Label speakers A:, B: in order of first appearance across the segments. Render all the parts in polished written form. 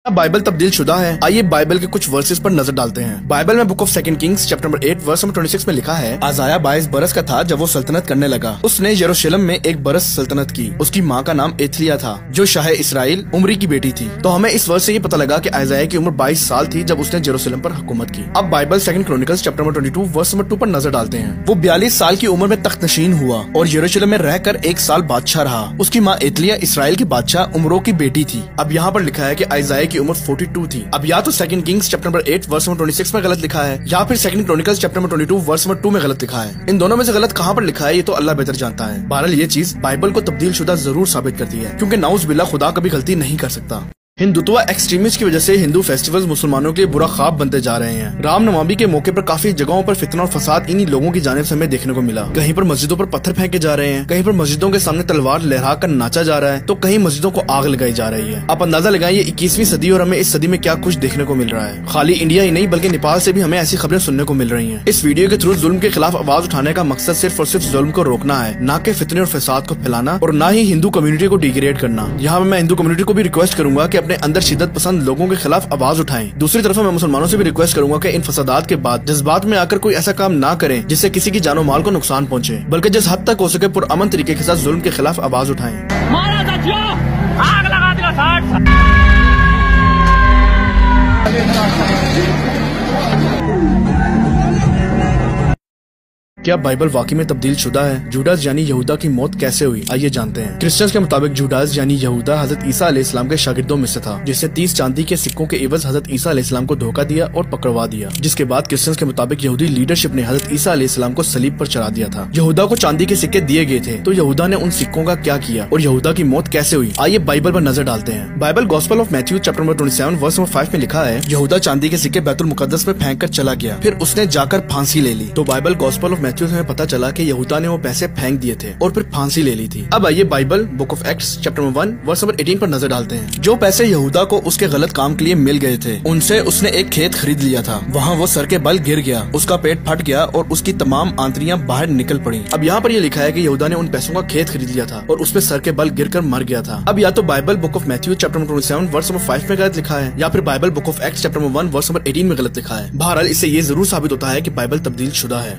A: Bible تبدیل شدہ ہے۔ آئیے بائبل کے کچھ ورسز پر نظر ڈالتے ہیں۔ بائبل میں book of second Kings chapter number 8 verse number 26 میں لکھا ہے، عزائیہ 22 برس کا تھا جب وہ سلطنت کرنے لگا۔ اس نے یروشلم میں 1 برس سلطنت کی۔ اس کی ماں کا نام ایتھلیا تھا جو شاہ اسرائیل عمری کی بیٹی تھی۔ تو ہمیں اس ورس سے یہ پتہ لگا کہ عزائیہ کی عمر 22 سال تھی جب اس نے یروشلم پر حکومت کی۔ اب Bible second Chronicles chapter number 22 verse number 2 پر نظر ڈالتے ہیں۔ وہ 42 سال کی عمر میں تخت نشین ہوا اور یروشلم میں رہ کر 1 سال بادشاہ رہا۔ اس کی ماں ایتھلیا اسرائیل کی بادشاہ عمرو کی بیٹی تھی۔ اب یہاں پر لکھا ہے کہ عزائیہ کی عمر 42 تھی۔ اب یا تو second Kings chapter number 8 verse number 26 میں غلط لکھا ہے یا پھر second Chronicles chapter number 22 verse number 2 میں غلط لکھا ہے۔ ان دونوں میں سے غلط کہاں پر لکھا ہے یہ تو اللہ بہتر جانتا ہے۔ بہرحال یہ چیز بائبل کو تبدیل شدہ ضرور ثابت کرتی ہے، کیونکہ نعوذ باللہ خدا کبھی غلطی نہیں کر سکتا۔ ہندوتوا ایکسٹریمسٹ کی وجہ سے ہندو فیسٹیولز مسلمانوں کے لیے برا خواب بنتے جا رہے ہیں۔ رام نوامی کے موقع پر کافی جگہوں پر فتنہ اور فساد انہی لوگوں کی جانب سے ہمیں دیکھنے کو ملا۔ کہیں پر مسجدوں پر پتھر پھینکے جا رہے ہیں، کہیں پر مسجدوں کے سامنے تلوار لہرا کر ناچا جا رہا ہے، تو کہیں مسجدوں کو آگ لگائی جا رہی ہے۔ آپ اندازہ لگائیں یہ 21ویں صدی اور ہمیں اس صدی میں کیا کچھ دیکھنے کو مل رہا ہے۔ خالی انڈیا ہی نہیں بلکہ نیپال سے بھی ہمیں ایسی خبریں سننے کو مل رہی ہیں۔ اس ویڈیو کے تھرو ظلم کے خلاف آواز اٹھانے کا مقصد صرف اور صرف ظلم کو روکنا ہے، نہ کہ فتنے اور فساد کو پھیلانا اور نہ ہی ہندو کمیونٹی کو ڈیگریڈ کرنا۔ یہاں میں ہندو کمیونٹی کو بھی ریکویسٹ کروں گا کہ اپنے اندر شدت پسند لوگوں کے خلاف آواز اٹھائیں۔ دوسری طرف میں مسلمانوں سے بھی ریکویسٹ کروں گا کہ ان فسادات کے بعد جذبات میں آ کر کوئی ایسا کام نہ کریں جس سے کسی کی جان و مال کو نقصان پہنچے، بلکہ جس حد تک ہو سکے پرامن طریقے کے ساتھ ظلم کے خلاف آواز اٹھائیں۔ کیا بائبل واقعی میں تبدیل شدہ ہے؟ جوڈاس یعنی یہودا کی موت کیسے ہوئی؟ آئیے جانتے ہیں۔ کرسچنز کے مطابق جوڈاس یعنی یہودا حضرت عیسیٰ علیہ السلام کے شاگردوں میں سے تھا، جس نے 30 چاندی کے سکوں کے عوض حضرت عیسیٰ علیہ السلام کو دھوکہ دیا اور پکڑوا دیا، جس کے بعد کرسچنز کے مطابق یہودی لیڈرشپ نے حضرت عیسیٰ علیہ السلام کو صلیب پر چڑھا دیا تھا۔ یہودا کو چاندی کے سکے دیے گئے تھے، تو یہودا نے ان سکوں کا کیا کیا اور یہودا کی موت کیسے ہوئی؟ آئیے بائبل پر نظر ڈالتے ہیں۔ Bible gospel of Matthew chapter number 27 verse number 5 میں لکھا ہے، یہودا چاندی کے سکے بیت المقدس میں پھینک کر چلا گیا، پھر اس نے جا کر پھانسی لے لی۔ تو بائبل گوسپل آف میتھیو سے ہمیں پتہ چلا کہ یہودا نے وہ پیسے پھینک دیے تھے اور پھر پھانسی لے لی تھی۔ اب آئیے Bible book of Acts chapter number 1 verse number 18 پر نظر ڈالتے ہیں۔ جو پیسے یہودا کو اس کے غلط کام کے لیے مل گئے تھے ان سے اس نے ایک کھیت خرید لیا تھا۔ وہاں وہ سر کے بل گر گیا، اس کا پیٹ پھٹ گیا اور اس کی تمام آنتریاں باہر نکل پڑی۔ اب یہاں پر یہ لکھا ہے کہ یہودا نے ان پیسوں کا کھیت خرید لیا تھا اور اس میں سر کے بل گر کر مر گیا تھا۔ اب یا تو Bible book of Matthew chapter number 27 verse number 5 میں غلط لکھا ہے یا پھر Bible book of Acts chapter number 1 verse number 18 میں غلط لکھا ہے۔ بہرحال اس سے یہ ضرور ثابت ہوتا ہے کہ بائبل تبدیل شدہ ہے۔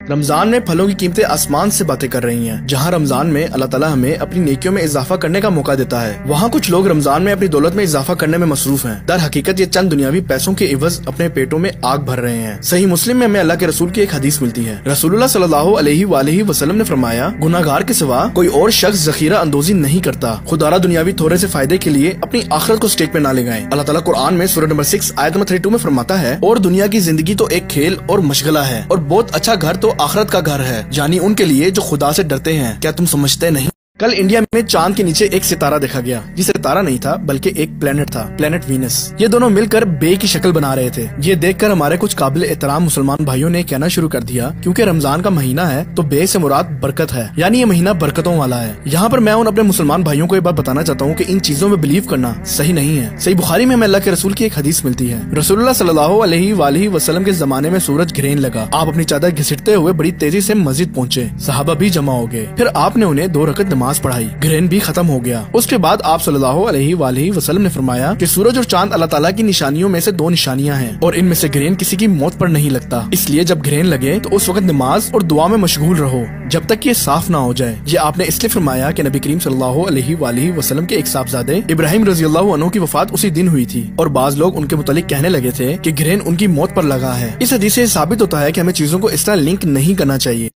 A: رمضان میں پھلوں کی قیمتیں آسمان سے باتیں کر رہی ہیں۔ جہاں رمضان میں اللہ تعالیٰ ہمیں اپنی نیکیوں میں اضافہ کرنے کا موقع دیتا ہے، وہاں کچھ لوگ رمضان میں اپنی دولت میں اضافہ کرنے میں مصروف ہیں۔ در حقیقت یہ چند دنیاوی پیسوں کے عوض اپنے پیٹوں میں آگ بھر رہے ہیں۔ صحیح مسلم میں ہمیں اللہ کے رسول کی ایک حدیث ملتی ہے۔ رسول اللہ صلی اللہ علیہ وآلہ وسلم نے فرمایا، گناہگار کے سوا کوئی اور شخص ذخیرہ اندوزی نہیں کرتا، خودارا دنیاوی تھوڑے سے فائدے کے لیے اپنی آخرت کو سٹیک پہ نہ لگائیں۔ اللہ تعالیٰ قرآن میں سورہ نمبر 6 آیت نمبر 32 میں فرماتا ہے، اور دنیا کی زندگی تو ایک کھیل اور مشغلہ ہے، اور بہت اچھا گھر تو آخرت کا گھر ہے، یعنی ان کے لیے جو خدا سے ڈرتے ہیں۔ کیا تم سمجھتے نہیں؟ کل انڈیا میں چاند کے نیچے ایک ستارہ دیکھا گیا، یہ ستارہ نہیں تھا بلکہ ایک پلینٹ تھا، پلینٹ وینس۔ یہ دونوں مل کر بے کی شکل بنا رہے تھے۔ یہ دیکھ کر ہمارے کچھ قابل احترام مسلمان بھائیوں نے کہنا شروع کر دیا، کیونکہ رمضان کا مہینہ ہے تو بے سے مراد برکت ہے، یعنی یہ مہینہ برکتوں والا ہے۔ یہاں پر میں ان اپنے مسلمان بھائیوں کو یہ بات بتانا چاہتا ہوں کہ ان چیزوں میں بلیو کرنا صحیح نہیں ہے۔ صحیح بخاری میں ہمیں اللہ کے رسول کی ایک حدیث ملتی ہے۔ رسول اللہ صلی اللہ علیہ وآلہ وسلم کے زمانے میں سورج گرہن لگا، آپ اپنی چادر گھسیٹتے ہوئے بڑی تیزی سے مسجد پہنچے، صحابہ بھی جمع ہو گئے، پھر آپ نے انہیں 2 رکعت نماز پڑھائی، گرہن بھی ختم ہو گیا۔ اس کے بعد آپ صلی اللہ علیہ وآلہ وسلم نے فرمایا کہ سورج اور چاند اللہ تعالیٰ کی نشانیوں میں سے 2 نشانیاں ہیں، اور ان میں سے گرہن کسی کی موت پر نہیں لگتا، اس لیے جب گرہن لگے تو اس وقت نماز اور دعا میں مشغول رہو جب تک یہ صاف نہ ہو جائے۔ یہ آپ نے اس لیے فرمایا کہ نبی کریم صلی اللہ علیہ وآلہ وسلم کے ایک صاحبزادے ابراہیم رضی اللہ عنہ کی وفات اسی دن ہوئی تھی، اور بعض لوگ ان کے متعلق کہنے لگے تھے کہ گرہن ان کی موت پر لگا ہے۔ اس حدیث سے ثابت ہوتا ہے کہ ہمیں چیزوں کو اس طرح لنک نہیں کرنا چاہیے۔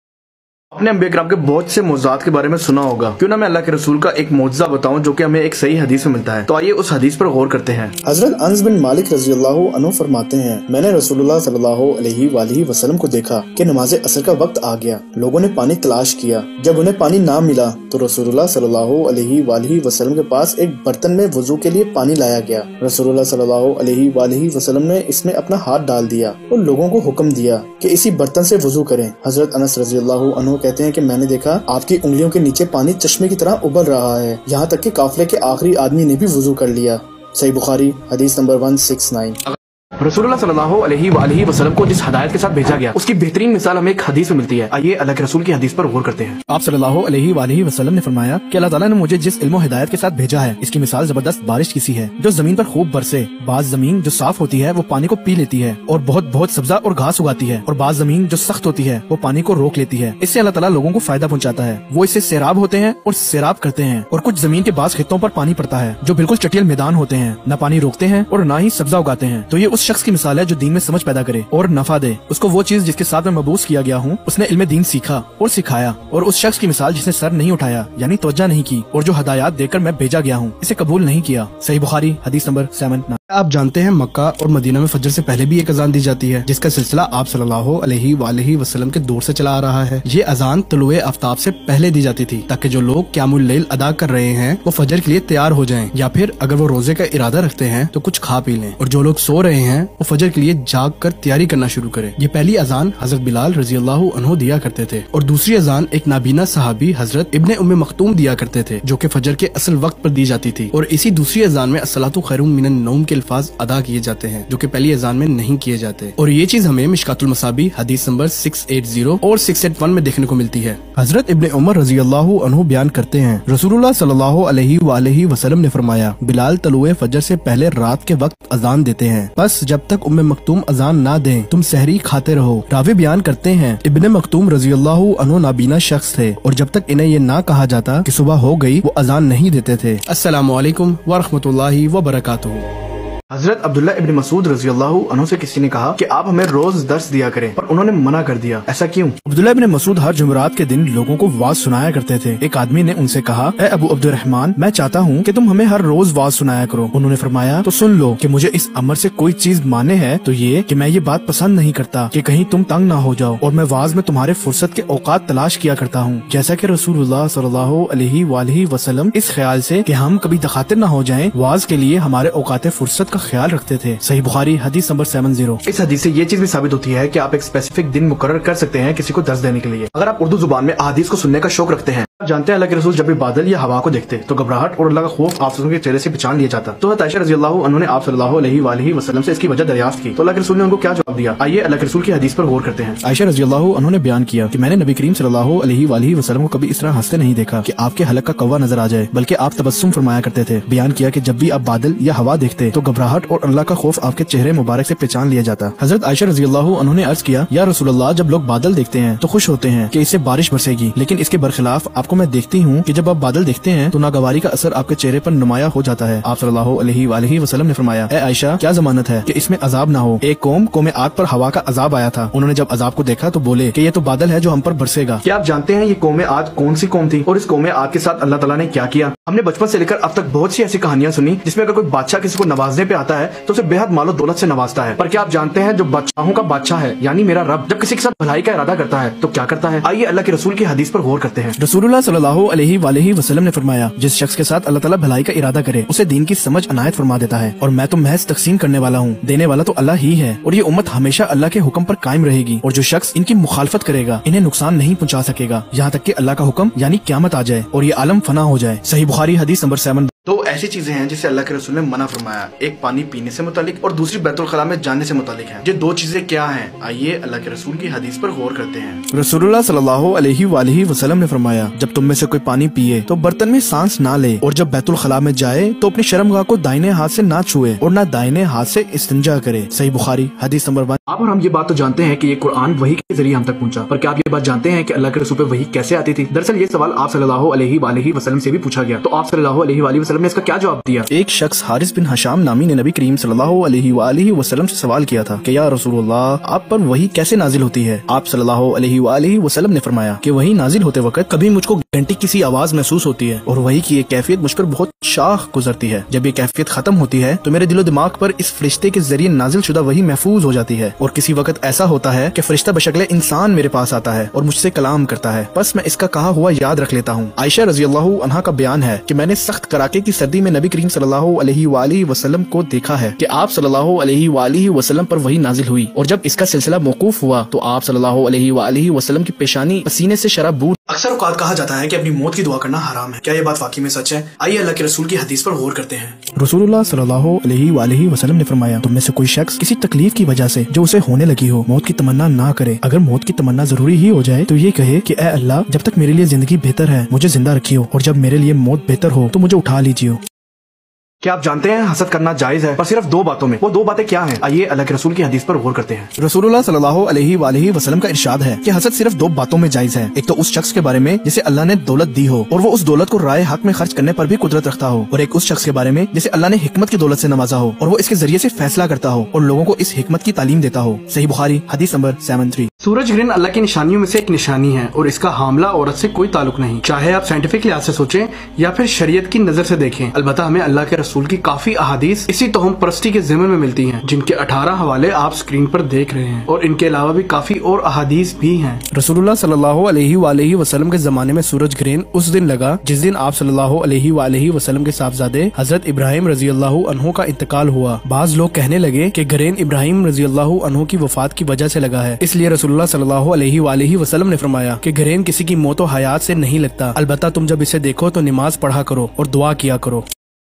A: اپنے انبیاء کرام کے بہت سے معجزات کے بارے میں سنا ہوگا، کیوں نہ میں اللہ کے رسول کا ایک معجزہ بتاؤں جو کہ ہمیں ایک صحیح حدیث میں ملتا ہے۔ تو آئیے اس حدیث پر غور کرتے ہیں۔
B: حضرت انس بن مالک رضی اللہ عنہ فرماتے ہیں، میں نے رسول اللہ صلی اللہ علیہ وآلہ وسلم کو دیکھا کہ نماز عصر کا وقت آ گیا، لوگوں نے پانی تلاش کیا، جب انہیں پانی نہ ملا تو رسول اللہ صلی اللہ علیہ وآلہ وسلم کے پاس ایک برتن میں وضو کے لیے پانی لایا گیا۔ رسول اللہ صلی اللہ علیہ وآلہ وسلم نے اس میں اپنا ہاتھ ڈال دیا اور لوگوں کو حکم دیا کہ اسی برتن سے وضو کریں۔ حضرت انس رضی اللہ عنہ کہتے ہیں کہ میں نے دیکھا آپ کی انگلیوں کے نیچے پانی چشمے کی طرح ابل رہا ہے، یہاں تک کہ قافلے کے آخری آدمی نے بھی وضو کر لیا۔ صحیح بخاری حدیث نمبر 169۔
A: رسول اللہ صلی اللہ علیہ وآلہ وسلم کو جس ہدایت کے ساتھ بھیجا گیا اس کی بہترین مثال ہمیں ایک حدیث میں ملتی ہے. آئیے اللہ کے رسول کی حدیث پر غور کرتے ہیں. آپ صلی اللہ علیہ وآلہ وسلم نے فرمایا کہ اللہ تعالیٰ نے مجھے جس علم و ہدایت کے ساتھ بھیجا ہے اس کی مثال زبردست بارش کی سی ہے جو زمین پر خوب برسے. بعض زمین جو صاف ہوتی ہے وہ پانی کو پی لیتی ہے اور بہت سبزہ اور گھاس اگاتی ہے، اور بعض زمین جو سخت ہوتی ہے وہ پانی کو روک لیتی ہے. اس سے اللہ تعالیٰ لوگوں کو فائدہ پہنچاتا ہے، وہ اس سے سیراب ہوتے ہیں اور سیراب کرتے ہیں. اور کچھ زمین کے بعض خطوں پر پانی پڑتا ہے جو بالکل چٹیل میدان ہوتے ہیں، نہ پانی روکتے ہیں اور نہ ہی سبزہ اگاتے ہیں. تو یہ اس شخص کی مثال ہے جو دین میں سمجھ پیدا کرے اور نفع دے. اس کو وہ چیز جس کے ساتھ میں مبعوث کیا گیا ہوں اس نے علم دین سیکھا اور سکھایا. اور اس شخص کی مثال جس نے سر نہیں اٹھایا یعنی توجہ نہیں کی اور جو ہدایات دے کر میں بھیجا گیا ہوں اسے قبول نہیں کیا. صحیح بخاری حدیث نمبر 7. آپ جانتے ہیں مکہ اور مدینہ میں فجر سے پہلے بھی ایک اذان دی جاتی ہے جس کا سلسلہ آپ صلی اللہ علیہ وآلہ وسلم کے دور سے چلا آ رہا ہے. یہ اذان طلوع آفتاب سے پہلے دی جاتی تھی تاکہ جو لوگ قیام اللیل ادا کر رہے ہیں وہ فجر کے لیے تیار ہو جائیں، یا پھر اگر وہ روزے کا ارادہ رکھتے ہیں تو کچھ کھا پی لیں، اور جو لوگ سو رہے ہیں وہ فجر کے لیے جاگ کر تیاری کرنا شروع کریں. یہ پہلی اذان حضرت بلال رضی اللہ عنہ دیا کرتے تھے اور دوسری اذان ایک نابینا صحابی حضرت ابن ام مکتوم دیا کرتے تھے جو کہ فجر کے اصل وقت پر دی جاتی تھی. اور اسی دوسری اذان میں الصلاۃ خیر من النوم کے الفاظ ادا کیے جاتے ہیں جو کہ پہلی اذان میں نہیں کیے جاتے. اور یہ چیز ہمیں مشکات المصابیح حدیث نمبر 680 اور 681 میں دیکھنے کو ملتی ہے. حضرت ابن عمر رضی اللہ عنہ بیان کرتے ہیں رسول اللہ صلی اللہ علیہ وآلہ وسلم نے فرمایا بلال طلوع فجر سے پہلے رات کے وقت اذان دیتے ہیں، بس جب تک ام مکتوم اذان نہ دیں تم سحری کھاتے رہو. راوی بیان کرتے ہیں ابن مکتوم رضی اللہ عنہ نابینا شخص تھے اور جب تک انہیں یہ نہ کہا جاتا کہ صبح ہو گئی وہ اذان نہیں دیتے تھے. السلام علیکم ورحمۃ اللہ وبرکاتہ. حضرت عبداللہ ابن مسعود رضی اللہ عنہ سے کسی نے کہا کہ آپ ہمیں روز درس دیا کریں، پر انہوں نے منع کر دیا. ایسا کیوں؟ عبداللہ ابن مسعود ہر جمعرات کے دن لوگوں کو واز سنایا کرتے تھے. ایک آدمی نے ان سے کہا اے ابو عبد الرحمن میں چاہتا ہوں کہ تم ہمیں ہر روز واز سنایا کرو. انہوں نے فرمایا تو سن لو کہ مجھے اس امر سے کوئی چیز مانے ہے تو یہ کہ میں یہ بات پسند نہیں کرتا کہ کہیں تم تنگ نہ ہو جاؤ، اور میں واز میں تمہارے فرصت کے اوقات تلاش کیا کرتا ہوں، جیسا کہ رسول اللہ صلی اللہ علیہ وآلہ وسلم اس خیال سے کہ ہم کبھی دخاطر نہ ہو جائیں واز کے لیے ہمارے اوقات فرصت کا خیال رکھتے تھے. صحیح بخاری حدیث نمبر 70. اس حدیث سے یہ چیز بھی ثابت ہوتی ہے کہ آپ ایک اسپیسیفک دن مقرر کر سکتے ہیں کسی کو درس دینے کے لیے اگر آپ اردو زبان میں احادیث کو سننے کا شوق رکھتے ہیں. آپ جانتے ہیں اللہ کے رسول جب بھی بادل یا ہوا کو دیکھتے تو گھبراہٹ اور اللہ کا خوف آپ کے چہرے سے پہچان لیا جاتا. تو عائشہ رضی اللہ عنہ نے آپ صلی اللہ علیہ وآلہ وسلم سے اس کی وجہ دریافت کی تو اللہ کے رسول نے ان کو کیا جواب دیا. آئیے اللہ کے رسول کی حدیث پر غور کرتے ہیں. عائشہ رضی اللہ عنہ نے بیان کیا کہ میں نے نبی کریم صلی اللہ علیہ وآلہ وسلم کو کبھی اس طرح ہنستے نہیں دیکھا کہ آپ کے حلق کا کوا نظر آ جائے، بلکہ آپ تبسم فرمایا کرتے تھے. بیان کیا کہ جب بھی آپ بادل یا ہوا دیکھتے تو گھبراہٹ اور اللہ کا خوف آپ کے چہرے مبارک سے پہچان لیا جاتا. حضرت عائشہ رضی اللہ عنہ نے عرض کیا یا رسول اللہ جب لوگ بادل دیکھتے ہیں تو خوش ہوتے ہیں کہ اس سے بارش برسے گی، لیکن اس کے برخلاف آپ کو میں دیکھتی ہوں کہ جب آپ بادل دیکھتے ہیں تو ناگواری کا اثر آپ کے چہرے پر نمایاں ہو جاتا ہے. آپ صلی اللہ علیہ وآلہ وسلم نے فرمایا اے عائشہ کیا ضمانت ہے کہ اس میں عذاب نہ ہو. ایک قوم عاد پر ہوا کا عذاب آیا تھا، انہوں نے جب عذاب کو دیکھا تو بولے کہ یہ تو بادل ہے جو ہم پر برسے گا. کیا آپ جانتے ہیں یہ قوم عاد کون سی قوم تھی اور اس قوم عاد کے ساتھ اللہ تعالیٰ نے کیا کیا؟ ہم نے بچپن سے لے کر اب تک بہت سی ایسی کہانیاں سنی جس میں اگر کوئی بادشاہ کسی کو نوازنے پہ آتا ہے تو اسے بے حد مال و دولت سے نوازتا ہے. پر کیا آپ جانتے ہیں جو بادشاہوں کا بادشاہ ہے یعنی میرا رب جب کسی کے ساتھ بھلائی کا ارادہ کرتا ہے تو کیا کرتا ہے؟ آئیے اللہ کے رسول کی حدیث پر غور کرتے ہیں. رسول اللہ صلی اللہ علیہ وآلہ وسلم نے فرمایا جس شخص کے ساتھ اللہ تعالیٰ بھلائی کا ارادہ کرے اسے دین کی سمجھ عنایت فرما دیتا ہے، اور میں تو محض تقسیم کرنے والا ہوں، دینے والا تو اللہ ہی ہے، اور یہ امت ہمیشہ اللہ کے حکم پر قائم رہے گی، اور جو شخص ان کی مخالفت کرے گا انہیں نقصان نہیں پہنچا سکے گا یہاں تک کہ اللہ کا حکم یعنی قیامت آ جائے اور یہ عالم فنا ہو جائے. صحیح بخاری حدیث نمبر 7. دو ایسی چیزیں ہیں جسے اللہ کے رسول نے منع فرمایا، ایک پانی پینے سے متعلق اور دوسری بیت الخلاء میں جانے سے متعلق ہے. یہ دو چیزیں کیا ہیں؟ آئیے اللہ کے رسول کی حدیث پر غور کرتے ہیں. رسول اللہ صلی اللہ علیہ وآلہ وسلم نے فرمایا جب تم میں سے کوئی پانی پیے تو برتن میں سانس نہ لے، اور جب بیت الخلاء میں جائے تو اپنی شرمگاہ کو دائنے ہاتھ سے نہ چھوئے اور نہ دائنے ہاتھ سے استنجا کرے. صحیح بخاری حدیث نمبر 1. آپ اور ہم یہ بات تو جانتے ہیں کہ یہ قرآن وحی کے ذریعے ہم تک پہنچا، پر کیا آپ یہ بات جانتے ہیں کہ اللہ کے رسول پہ وحی کیسے آتی تھی؟ دراصل یہ سوال آپ صلی اللہ علیہ وآلہ وسلم سے بھی پوچھا گیا تو آپ صلی اللہ علیہ وآلہ وسلم نے اس کا کیا جواب دیا؟ ایک شخص حارث بن حشام نامی نے نبی کریم صلی اللہ علیہ وآلہ وسلم سے سوال کیا تھا کہ یا رسول اللہ آپ پر وحی کیسے نازل ہوتی ہے؟ آپ صلی اللہ علیہ وآلہ وسلم نے فرمایا کہ وحی نازل ہوتے وقت کبھی مجھ کو گھنٹی کسی آواز محسوس ہوتی ہے اور وحی کی ایک کیفیت مجھ پر بہت شاخ گزرتی ہے. جب یہ کیفیت ختم ہوتی ہے تو میرے دل و دماغ پر اس فرشتے کے ذریعے نازل شدہ وحی محفوظ ہو جاتی ہے، اور کسی وقت ایسا ہوتا ہے کہ فرشتہ بشکل انسان میرے پاس آتا ہے اور مجھ سے کلام کرتا ہے، بس میں اس کا کہا ہوا یاد رکھ لیتا ہوں. عائشہ رضی اللہ عنہا کا بیان ہے کہ میں نے سخت کڑاکے کی سردی میں نبی کریم صلی اللہ علیہ وآلہ وسلم کو دیکھا ہے کہ آپ صلی اللہ علیہ وآلہ وسلم پر وحی نازل ہوئی، اور جب اس کا سلسلہ موقوف ہوا تو آپ صلی اللہ علیہ وآلہ وسلم کی پیشانی پسینے سے شرابور اکثر اوقات کہا جاتا ہے کہ اپنی موت کی دعا کرنا حرام ہے. کیا یہ بات واقعی میں سچ ہے؟ آئیے اللہ کے رسول کی حدیث پر غور کرتے ہیں.
B: رسول اللہ صلی اللہ علیہ وآلہ وسلم نے فرمایا، تم میں سے کوئی شخص کسی تکلیف کی وجہ سے جو اسے ہونے لگی ہو موت کی تمنا نہ کرے. اگر موت کی تمنا ضروری ہی ہو جائے تو یہ کہے کہ اے اللہ، جب تک میرے لیے زندگی بہتر ہے مجھے زندہ رکھیو، اور جب میرے لیے موت بہتر ہو تو مجھے اٹھا لیجیو.
A: کیا آپ جانتے ہیں حسد کرنا جائز ہے، پر صرف 2 باتوں میں؟ وہ 2 باتیں کیا ہیں؟ آئیے اللہ کے رسول کی حدیث پر غور کرتے ہیں.
B: رسول اللہ صلی اللہ علیہ وآلہ وسلم کا ارشاد ہے کہ حسد صرف 2 باتوں میں جائز ہے. ایک تو اس شخص کے بارے میں جسے اللہ نے دولت دی ہو اور وہ اس دولت کو رائے حق میں خرچ کرنے پر بھی قدرت رکھتا ہو، اور ایک اس شخص کے بارے میں جسے اللہ نے حکمت کی دولت سے نوازا ہو اور وہ اس کے ذریعے سے فیصلہ کرتا ہو اور لوگوں کو اس حکمت کی تعلیم دیتا ہو. صحیح بخاری حدیث نمبر 73.
A: سورج گرہن اللہ کی نشانیوں میں سے ایک نشانی ہے اور اس کا حاملہ عورت سے کوئی تعلق نہیں، چاہے آپ سائنٹیفک لحاظ سے سوچیں یا پھر شریعت کی نظر سے دیکھیں. البتہ ہمیں اللہ کے رسول کی کافی احادیث اسی توہم پرستی کے ضمن میں ملتی ہیں، جن کے 18 حوالے آپ سکرین پر دیکھ رہے ہیں، اور ان کے علاوہ بھی کافی اور احادیث بھی ہیں.
B: رسول اللہ صلی اللہ علیہ وآلہ وسلم کے زمانے میں سورج گرہن اس دن لگا جس دن آپ صلی اللہ علیہ وآلہ وسلم کے صاحبزادے حضرت ابراہیم رضی اللہ عنہ کا انتقال ہوا. بعض لوگ کہنے لگے کہ گرہن ابراہیم رضی اللہ عنہ کی وفات کی وجہ سے لگا ہے، اس لیے رسول اللہ صلی اللہ علیہ وآلہ وسلم نے فرمایا کہ گرہن کسی کی موت و حیات سے نہیں لگتا، البتہ تم جب اسے دیکھو تو نماز پڑھا کرو اور دعا کیا کرو.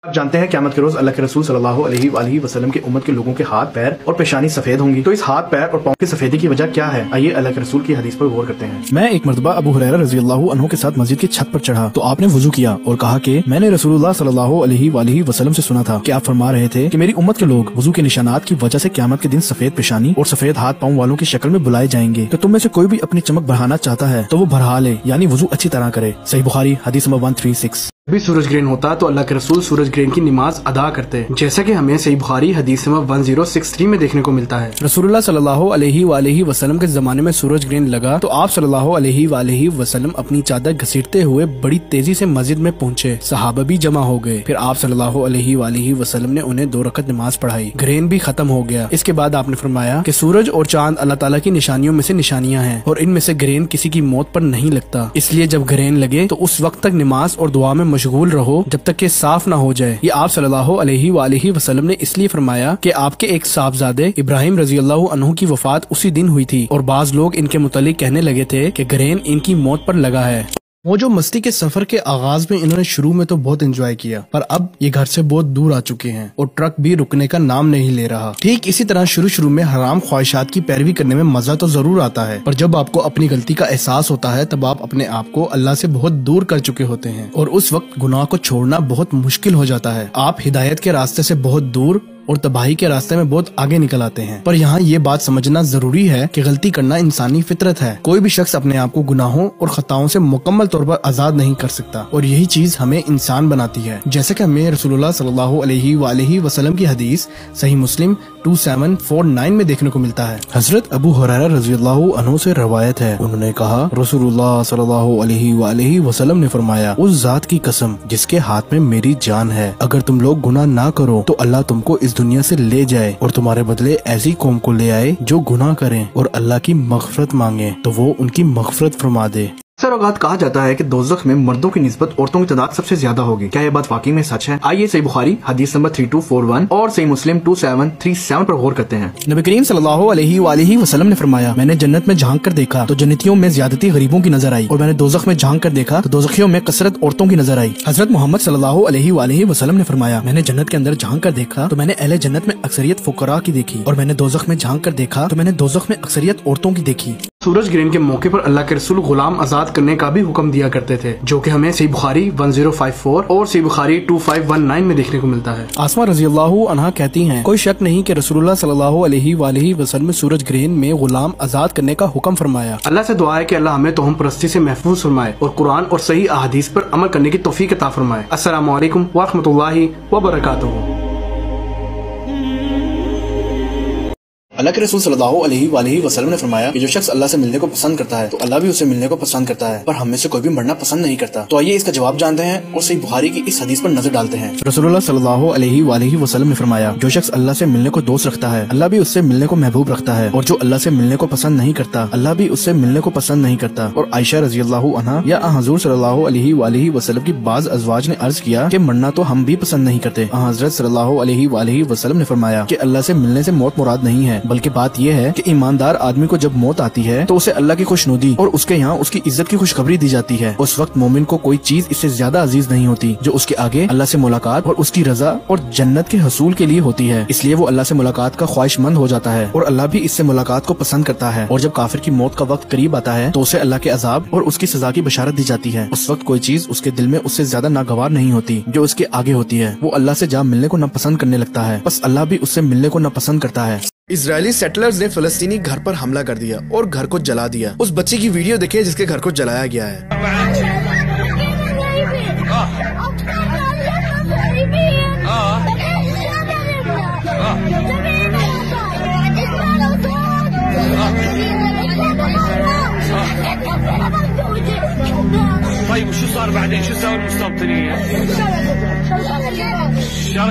A: آپ جانتے ہیں قیامت کے روز اللہ کے رسول صلی اللہ علیہ وآلہ وسلم کے امت کے لوگوں کے ہاتھ، پیر اور پیشانی سفید ہوں گی. تو اس ہاتھ، پیر اور پاؤں کی سفیدی کی وجہ کیا ہے؟ آئیے اللہ کے رسول کی حدیث پر غور کرتے ہیں.
B: میں ایک مرتبہ ابو ہریرہ رضی اللہ عنہ کے ساتھ مسجد کی چھت پر چڑھا تو آپ نے وضو کیا اور کہا کہ میں نے رسول اللہ صلی اللہ علیہ وآلہ وسلم سے سنا تھا کہ آپ فرما رہے تھے کہ میری امت کے لوگ وضو کے نشانات کی وجہ سے قیامت کے دن سفید پیشانی اور سفید ہاتھ پاؤں والوں کی شکل میں بلائے جائیں گے. تو تم میں سے کوئی بھی اپنی چمک بڑھانا چاہتا ہے تو وہ بڑھا لے، یعنی وضو اچھی طرح کرے. صحیح بخاری حدیث نمبر 136.
A: بھی سورج گرہن ہوتا تو اللہ کے رسول سورج گرہن کی نماز ادا کرتے، جیسا کہ ہمیں صحیح بخاری حدیث نمبر 1063 میں دیکھنے کو ملتا ہے.
B: رسول اللہ صلی اللہ علیہ وآلہ وسلم کے زمانے میں سورج گرہن لگا تو آپ صلی اللہ علیہ وآلہ وسلم اپنی چادر گھسیٹتے ہوئے بڑی تیزی سے مسجد میں پہنچے. صحابہ بھی جمع ہو گئے. پھر آپ صلی اللہ علیہ وآلہ وسلم نے انہیں 2 رکعت نماز پڑھائی. گرہن بھی ختم ہو گیا. اس کے بعد آپ نے فرمایا کہ سورج اور چاند اللہ تعالیٰ کی نشانیوں میں سے نشانیاں ہیں اور ان میں سے گرہن کسی کی موت پر نہیں لگتا، اس لیے جب گرہن لگے تو اس وقت تک نماز اور دعا میں مشغول رہو جب تک کہ صاف نہ ہو جائے. یہ آپ صلی اللہ علیہ وآلہ وسلم نے اس لیے فرمایا کہ آپ کے ایک صاحبزادے ابراہیم رضی اللہ عنہ کی وفات اسی دن ہوئی تھی اور بعض لوگ ان کے متعلق کہنے لگے تھے کہ گرہن ان کی موت پر لگا ہے.
A: وہ جو مستی کے سفر کے آغاز میں انہوں نے شروع میں تو بہت انجوائے کیا، پر اب یہ گھر سے بہت دور آ چکے ہیں اور ٹرک بھی رکنے کا نام نہیں لے رہا. ٹھیک اسی طرح شروع میں حرام خواہشات کی پیروی کرنے میں مزہ تو ضرور آتا ہے، پر جب آپ کو اپنی غلطی کا احساس ہوتا ہے تب آپ اپنے آپ کو اللہ سے بہت دور کر چکے ہوتے ہیں اور اس وقت گناہ کو چھوڑنا بہت مشکل ہو جاتا ہے. آپ ہدایت کے راستے سے بہت دور اور تباہی کے راستے میں بہت آگے نکل آتے ہیں. پر یہاں یہ بات سمجھنا ضروری ہے کہ غلطی کرنا انسانی فطرت ہے. کوئی بھی شخص اپنے آپ کو گناہوں اور خطاؤں سے مکمل طور پر آزاد نہیں کر سکتا اور یہی چیز ہمیں انسان بناتی ہے، جیسے کہ ہمیں رسول اللہ صلی اللہ علیہ وآلہ وسلم کی حدیث صحیح مسلم 2749 میں دیکھنے کو ملتا ہے.
B: حضرت ابو ہریرہ رضی اللہ عنہ سے روایت ہے، انہوں نے کہا رسول اللہ صلی اللہ علیہ وآلہ وسلم نے فرمایا، اس ذات کی قسم جس کے ہاتھ میں میری جان ہے، اگر تم لوگ گناہ نہ کرو تو اللہ تم کو اس دنیا سے لے جائے اور تمہارے بدلے ایسی قوم کو لے آئے جو گناہ کریں اور اللہ کی مغفرت مانگیں تو وہ ان کی مغفرت فرما دے.
A: اکثر اوقات کہا جاتا ہے کہ دوزخ میں مردوں کی نسبت عورتوں کی تعداد سب سے زیادہ ہوگی. کیا یہ بات واقعی میں سچ ہے؟ آئیے صحیح بخاری حدیث نمبر 3241 اور صحیح مسلم 2737 پر غور کرتے ہیں.
B: نبی کریم صلی اللہ علیہ وآلہ وسلم نے فرمایا، میں نے جنت میں جھانک کر دیکھا تو جنتیوں میں زیادتی غریبوں کی نظر آئی، اور میں نے دوزخ میں جھانک کر دیکھا تو دوزخیوں میں کثرت عورتوں کی نظر آئی. حضرت محمد صلی اللہ علیہ وآلہ وسلم نے فرمایا، میں نے جنت کے اندر جھانک کر دیکھا تو میں نے اہل جنت میں اکثریت فقراء کی دیکھی، اور میں نے دوزخ میں جھانک کر دیکھا تو میں نے دوزخ میں اکثریت عورتوں کی دیکھی.
A: سورج گرہن کے موقع پر اللہ کے رسول غلام آزاد کرنے کا بھی حکم دیا کرتے تھے، جو کہ ہمیں صحیح بخاری 1054 اور صحیح بخاری 2519 میں دیکھنے کو ملتا ہے.
B: آسمہ رضی اللہ عنہا کہتی ہیں، کوئی شک نہیں کہ رسول اللہ صلی اللہ علیہ وآلہ وسلم سورج گرہن میں غلام آزاد کرنے کا حکم فرمایا.
A: اللہ سے دعا ہے کہ اللہ ہمیں توہم پرستی سے محفوظ فرمائے اور قرآن اور صحیح احادیث پر عمل کرنے کی توفیق عطا فرمائے. السلام علیکم ورحمۃ اللہ وبرکاتہ.
B: اللہ کے رسول صلی اللہ علیہ وآلہ وسلم نے فرمایا کہ جو شخص اللہ سے ملنے کو پسند کرتا ہے تو اللہ بھی اسے ملنے کو پسند کرتا ہے، پر ہم میں سے کوئی بھی مرنا پسند نہیں کرتا. تو آئیے اس کا جواب جانتے ہیں اور صحیح بخاری کی اس حدیث پر نظر ڈالتے ہیں. رسول اللہ صلی اللہ علیہ وآلہ وسلم نے فرمایا، جو شخص اللہ سے ملنے کو دوست رکھتا ہے اللہ بھی اس سے ملنے کو محبوب رکھتا ہے، اور جو اللہ سے ملنے کو پسند نہیں کرتا اللہ بھی اس سے ملنے کو پسند نہیں کرتا. اور عائشہ رضی اللہ عنہا یا حضور صلی اللہ علیہ وآلہ وسلم کی بعض ازواج نے عرض کیا کہ مرنا تو ہم بھی پسند نہیں کرتے. حضرت صلی اللہ علیہ وآلہ وسلم نے فرمایا کہ اللہ سے ملنے سے موت مراد نہیں ہے
A: بلکہ بات یہ ہے کہ ایماندار آدمی کو جب موت آتی ہے تو اسے اللہ کی خوشنودی اور اس کے یہاں اس کی عزت کی خوشخبری دی جاتی ہے۔ اس وقت مومن کو کوئی چیز اس سے زیادہ عزیز نہیں ہوتی جو اس کے آگے اللہ سے ملاقات اور اس کی رضا اور جنت کے حصول کے لیے ہوتی ہے۔ اس لیے وہ اللہ سے ملاقات کا خواہش مند ہو جاتا ہے اور اللہ بھی اس سے ملاقات کو پسند کرتا ہے۔ اور جب کافر کی موت کا وقت قریب آتا ہے تو اسے اللہ کے عذاب اور اس کی سزا کی بشارت دی جاتی ہے۔ اس وقت کوئی چیز اس کے دل میں اس سے زیادہ ناگوار نہیں ہوتی جو اس کے آگے ہوتی ہے۔ وہ اللہ سے جا ملنے کو ناپسند کرنے لگتا ہے، بس اللہ بھی اس سے ملنے کو ناپسند کرتا ہے۔
B: اسرائیلی سیٹلرز نے فلسطینی گھر پر حملہ کر دیا اور گھر کو جلا دیا۔ اس بچے کی ویڈیو دیکھیں جس کے گھر کو جلایا گیا ہے۔
C: طيب وشو صار بعدين؟ شو سووا المستوطنين؟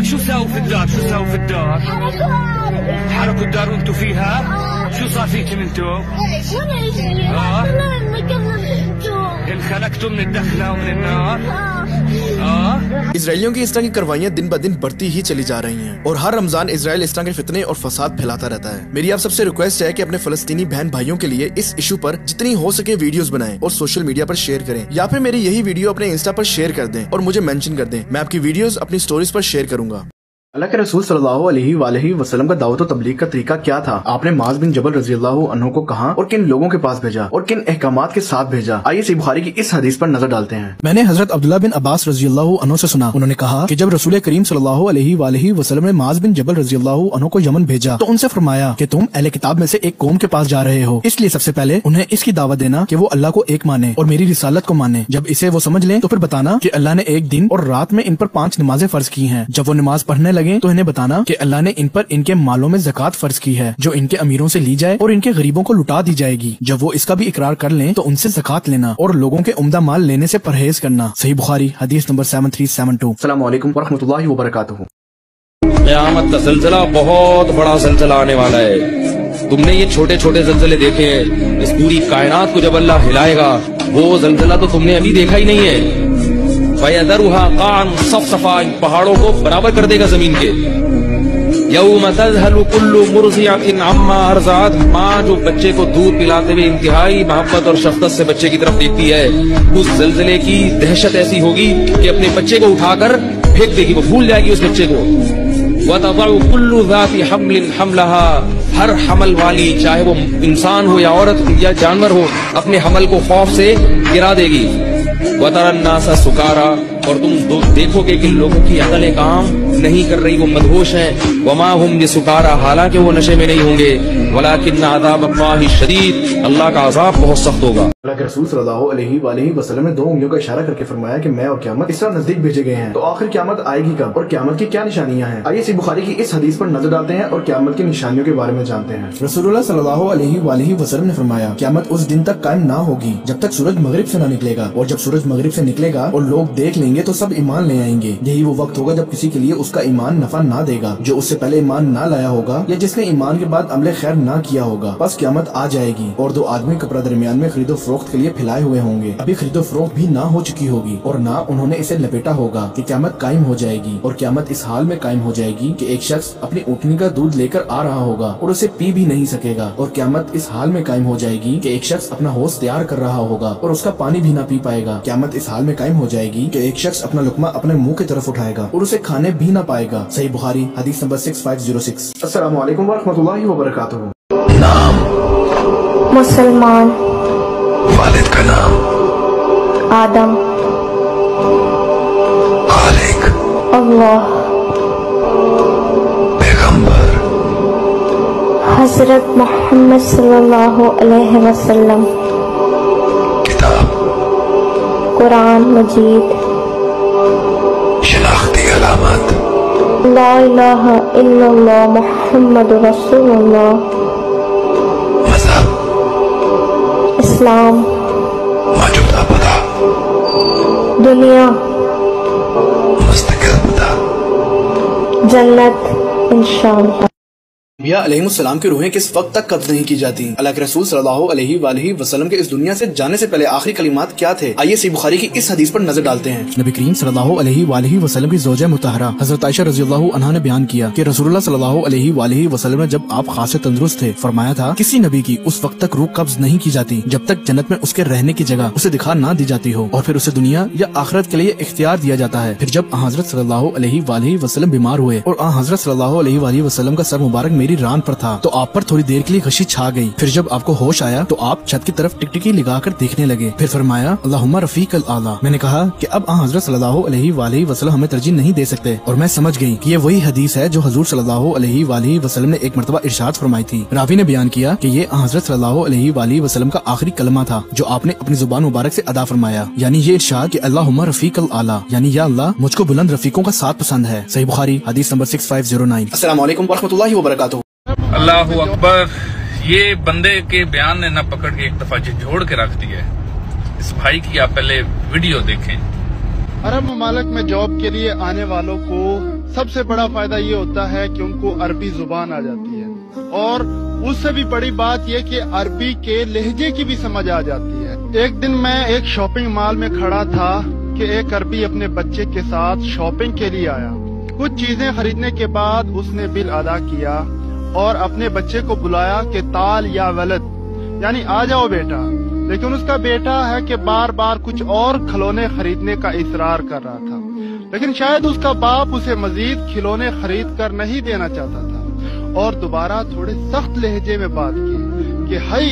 C: شو سووا في الدار؟ شو سووا في الدار؟ حرقوا الدار وانتوا فيها؟ شو صار فيكم انتوا؟ انخنقتوا من الدخلة ومن النار؟
B: اسرائیلیوں کی اس طرح کی کروائیاں دن بہ دن بڑھتی ہی چلی جا رہی ہیں اور ہر رمضان اسرائیل اس طرح کے فتنے اور فساد پھیلاتا رہتا ہے۔ میری آپ سب سے ریکویسٹ ہے کہ اپنے فلسطینی بہن بھائیوں کے لیے اس ایشو پر جتنی ہو سکے ویڈیوز بنائیں اور سوشل میڈیا پر شیئر کریں، یا پھر میری یہی ویڈیو اپنے انسٹا پر شیئر کر دیں اور مجھے مینشن کر دیں۔ میں آپ کی ویڈیوز اپنی سٹوریز پر شیئر کروں گا۔ اللہ کے رسول صلی اللہ علیہ وآلہ وسلم کا دعوت و تبلیغ کا طریقہ کیا تھا؟ آپ نے معاذ بن جبل رضی اللہ عنہ کو کہاں اور کن لوگوں کے پاس بھیجا اور کن احکامات کے ساتھ بھیجا؟ آئیے صحیح بخاری کی اس حدیث پر نظر ڈالتے ہیں۔
A: میں نے حضرت عبداللہ بن عباس رضی اللہ عنہ سے سنا، انہوں نے کہا کہ جب رسول کریم صلی اللہ علیہ وآلہ وسلم نے معاذ بن جبل رضی اللہ عنہ کو یمن بھیجا تو ان سے فرمایا کہ تم اہل کتاب میں سے ایک قوم کے پاس جا رہے ہو، اس لیے سب سے پہلے انہیں اس کی دعوت دینا کہ وہ اللہ کو ایک مانے اور میری رسالت کو مانے۔ جب اسے وہ سمجھ لیں تو پھر بتانا کہ اللہ نے ایک دن اور رات میں ان پر 5 نمازیں فرض کی ہیں۔ جب وہ نماز پڑھنے لگیں تو انہیں بتانا کہ اللہ نے ان پر ان کے مالوں میں زکوٰۃ فرض کی ہے جو ان کے امیروں سے لی جائے اور ان کے غریبوں کو لٹا دی جائے گی۔ جب وہ اس کا بھی اقرار کر لیں تو ان سے زکوٰۃ لینا اور لوگوں کے عمدہ مال لینے سے پرہیز کرنا۔ صحیح بخاری حدیث نمبر 7372۔
B: السلام علیکم ورحمۃ اللہ وبرکاتہ۔
D: قیامت کا زلزلہ بہت بڑا زلزلہ آنے والا ہے۔ تم نے یہ چھوٹے چھوٹے زلزلے دیکھے ہیں، اس پوری کائنات کو جب اللہ ہلائے گا وہ زلزلہ تو تم نے ابھی دیکھا ہی نہیں ہے۔ فَيَذَرُهَا قَاعًا صَفْصَفًا، ان پہاڑوں کو برابر کر دے گا زمین کے۔ یوم تذہل کل مرضعۃ عما ارضعت، ماں جو بچے کو دودھ پلاتے ہوئے انتہائی محبت اور شفقت سے بچے کی طرف دیکھتی ہے، اس زلزلے کی دہشت ایسی ہوگی کہ اپنے بچے کو اٹھا کر پھینک دے گی، وہ بھول جائے گی اس بچے کو۔ وتضع کل ذات حمل حملها، ہر حمل والی چاہے وہ انسان ہو یا عورت یا جانور ہو اپنے حمل کو خوف سے گرا دے گی۔ وترى الناس سکارا، اور تم دیکھو گے کہ لوگوں کی عقلیں کام نہیں کر رہی، وہ مدہوش ہیں۔ وما هم بسکارا، حالانکہ وہ نشے میں نہیں ہوں گے۔ ولکن عذاب اللہ شدید، اللہ کا عذاب بہت سخت ہوگا۔
B: اللہ کے رسول صلی اللہ علیہ وآلہ وسلم نے 2 انگلیوں کا اشارہ کر کے فرمایا کہ میں اور قیامت اس طرح نزدیک بھیجے گئے ہیں، تو آخر قیامت آئے گی کب اور قیامت کی کیا نشانیاں ہیں؟ آئیے صحیح بخاری کی اس حدیث پر نظر ڈالتے ہیں اور قیامت کی نشانیوں کے بارے میں جانتے ہیں۔
A: رسول اللہ صلی اللہ علیہ وآلہ وسلم نے فرمایا قیامت اس دن تک قائم نہ ہوگی جب تک سورج مغرب سے نہ نکلے گا، اور جب سورج مغرب سے نکلے گا اور لوگ دیکھ لیں گے تو سب ایمان لے آئیں گے۔ یہی وہ وقت ہوگا جب کسی کے لیے اس کا ایمان نفع نہ دے گا جو اس سے پہلے ایمان نہ لایا ہوگا یا جس نے ایمان کے بعد عمل خیر نہ کیا ہوگا۔ بس قیامت آ جائے گی اور 2 آدمی کپڑا درمیان میں خرید و فروخت کے لیے پھیلائے ہوئے ہوں گے، ابھی خرید و فروخت بھی نہ ہو چکی ہوگی اور نہ انہوں نے اسے لپیٹا ہوگا کہ قیامت قائم ہو جائے گی۔ اور قیامت اس حال میں قائم ہو جائے گی کہ ایک شخص اپنی اونٹنی کا دودھ لے کر آ رہا ہوگا اور اسے پی بھی نہیں سکے گا، اور قیامت اس حال میں قائم ہو جائے گی کہ ایک شخص اپنا حوض تیار کر رہا ہوگا اور اس کا پانی بھی نہ پی پائے گا۔ قیامت اس حال میں قائم ہو جائے گی کہ ایک شخص اپنا لقمہ اپنے منہ کی طرف اٹھائے گا اور اسے کھانے بھی نہ پائے گا۔ صحیح بخاری حدیث نمبر 6506۔
B: السلام علیکم ورحمۃ اللہ وبرکاتہ۔
E: نام
F: مسلمان،
E: والد کا نام
F: آدم،
E: خالق
F: اللہ،
E: پیغمبر
F: حضرت محمد صلی اللہ علیہ وسلم،
E: کتاب
F: قرآن مجید،
E: شناختی علامات
F: لا الہ الا اللہ محمد رسول اللہ،
E: مذہب
F: اسلام،
E: موجودہ پتہ
F: دنیا،
E: مستقل پتہ
F: جنت انشاءاللہ۔
A: या अलैहिस्सलाम की रूहें किस वक्त तक कब्ज नहीं की जाती। अल्लाह के रसूल सल्लल्लाहु अलैहि वालैहि वसल्लम के इस दुनिया से जाने से पहले आखिरी कलिमात क्या थे? आइए सही बुखारी की इस हदीस पर नजर डालते हैं। नबी करीम सल्लल्लाहु अलैहि वालैहि वसल्लम की ज़ौजा मुतहरा हज़रत आयशा रज़ियल्लाहु अन्हा ने बयान किया कि रसूलुल्लाह सल्लल्लाहु अलैहि वालैहि वसल्लम ने जब आप खासे तंदुरुस्त थे फरमाया था, किसी नबी की उस वक्त तक रूह कब्ज नहीं की जाती जब तक जन्नत में उसके रहने की जगह उसे दिखा ना दी जाती हो और फिर उसे दुनिया या आखिरत के लिए इख्तियार दिया जाता है। फिर जब हज़रत सल्लल्लाहु अलैहि वालैहि वसल्लम बीमार हुए और हज़रत सल्लल्लाहु अलैहि वालैहि वसल्लम का सर मुबारक मेरी रान पर था तो आप पर थोड़ी देर के लिए गशी छा गई। फिर जब आपको होश आया तो आप छत की तरफ टिकटिकी लगाकर देखने लगे। फिर फरमाया, अल्लाहुम्मा रफीकल आला। मैंने कहा कि अब हज़रत सल्लल्लाहु अलैहि वालैहि वसल्लम हमें तरजीह नहीं दे सकते और मैं समझ गई कि ये वही हदीस है जो हुजूर सल्लल्लाहु अलैहि वालैहि वसल्लम ने एक मरतबा इरशाद फरमाई थी। रावी ने बयान किया कि ये हज़रत सल्लल्लाहु अलैहि वालैहि वसल्लम का आखिरी कलमा था जो आपने अपनी जुबान मुबारक से अदा फरमाया, यानी ये इरशाद कि अल्लाहुम्मा रफीकल आला, यानी या अल्लाह मुझको बुलंद रफीकों का साथ पसंद है। सही बुखारी हदीस नंबर 6509। अस्सलामु अलैकुम वरहमतुल्लाहि वबरकातुहू।
G: अल्लाहु अकबर। ये बंदे के बयान ने न पकड़ के एक दफा झिझोड़ के रख दिया है। इस भाई की आप पहले वीडियो देखें।
H: अरब ममालिक में जॉब के लिए आने वालों को सबसे बड़ा फायदा ये होता है कि उनको अरबी जुबान आ जाती है और उससे भी बड़ी बात यह कि अरबी के लहजे की भी समझ आ जाती है। एक दिन मैं एक शॉपिंग मॉल में खड़ा था कि एक अरबी अपने बच्चे के साथ शॉपिंग के लिए आया। कुछ चीजें खरीदने के बाद उसने बिल अदा किया और अपने बच्चे को बुलाया कि ताल या वलद, यानी आ जाओ बेटा। लेकिन उसका बेटा है कि बार बार कुछ और खिलौने खरीदने का इसरार कर रहा था, लेकिन शायद उसका बाप उसे मजीद खिलौने खरीद कर नहीं देना चाहता था और दोबारा थोड़े सख्त लहजे में बात की कि हई,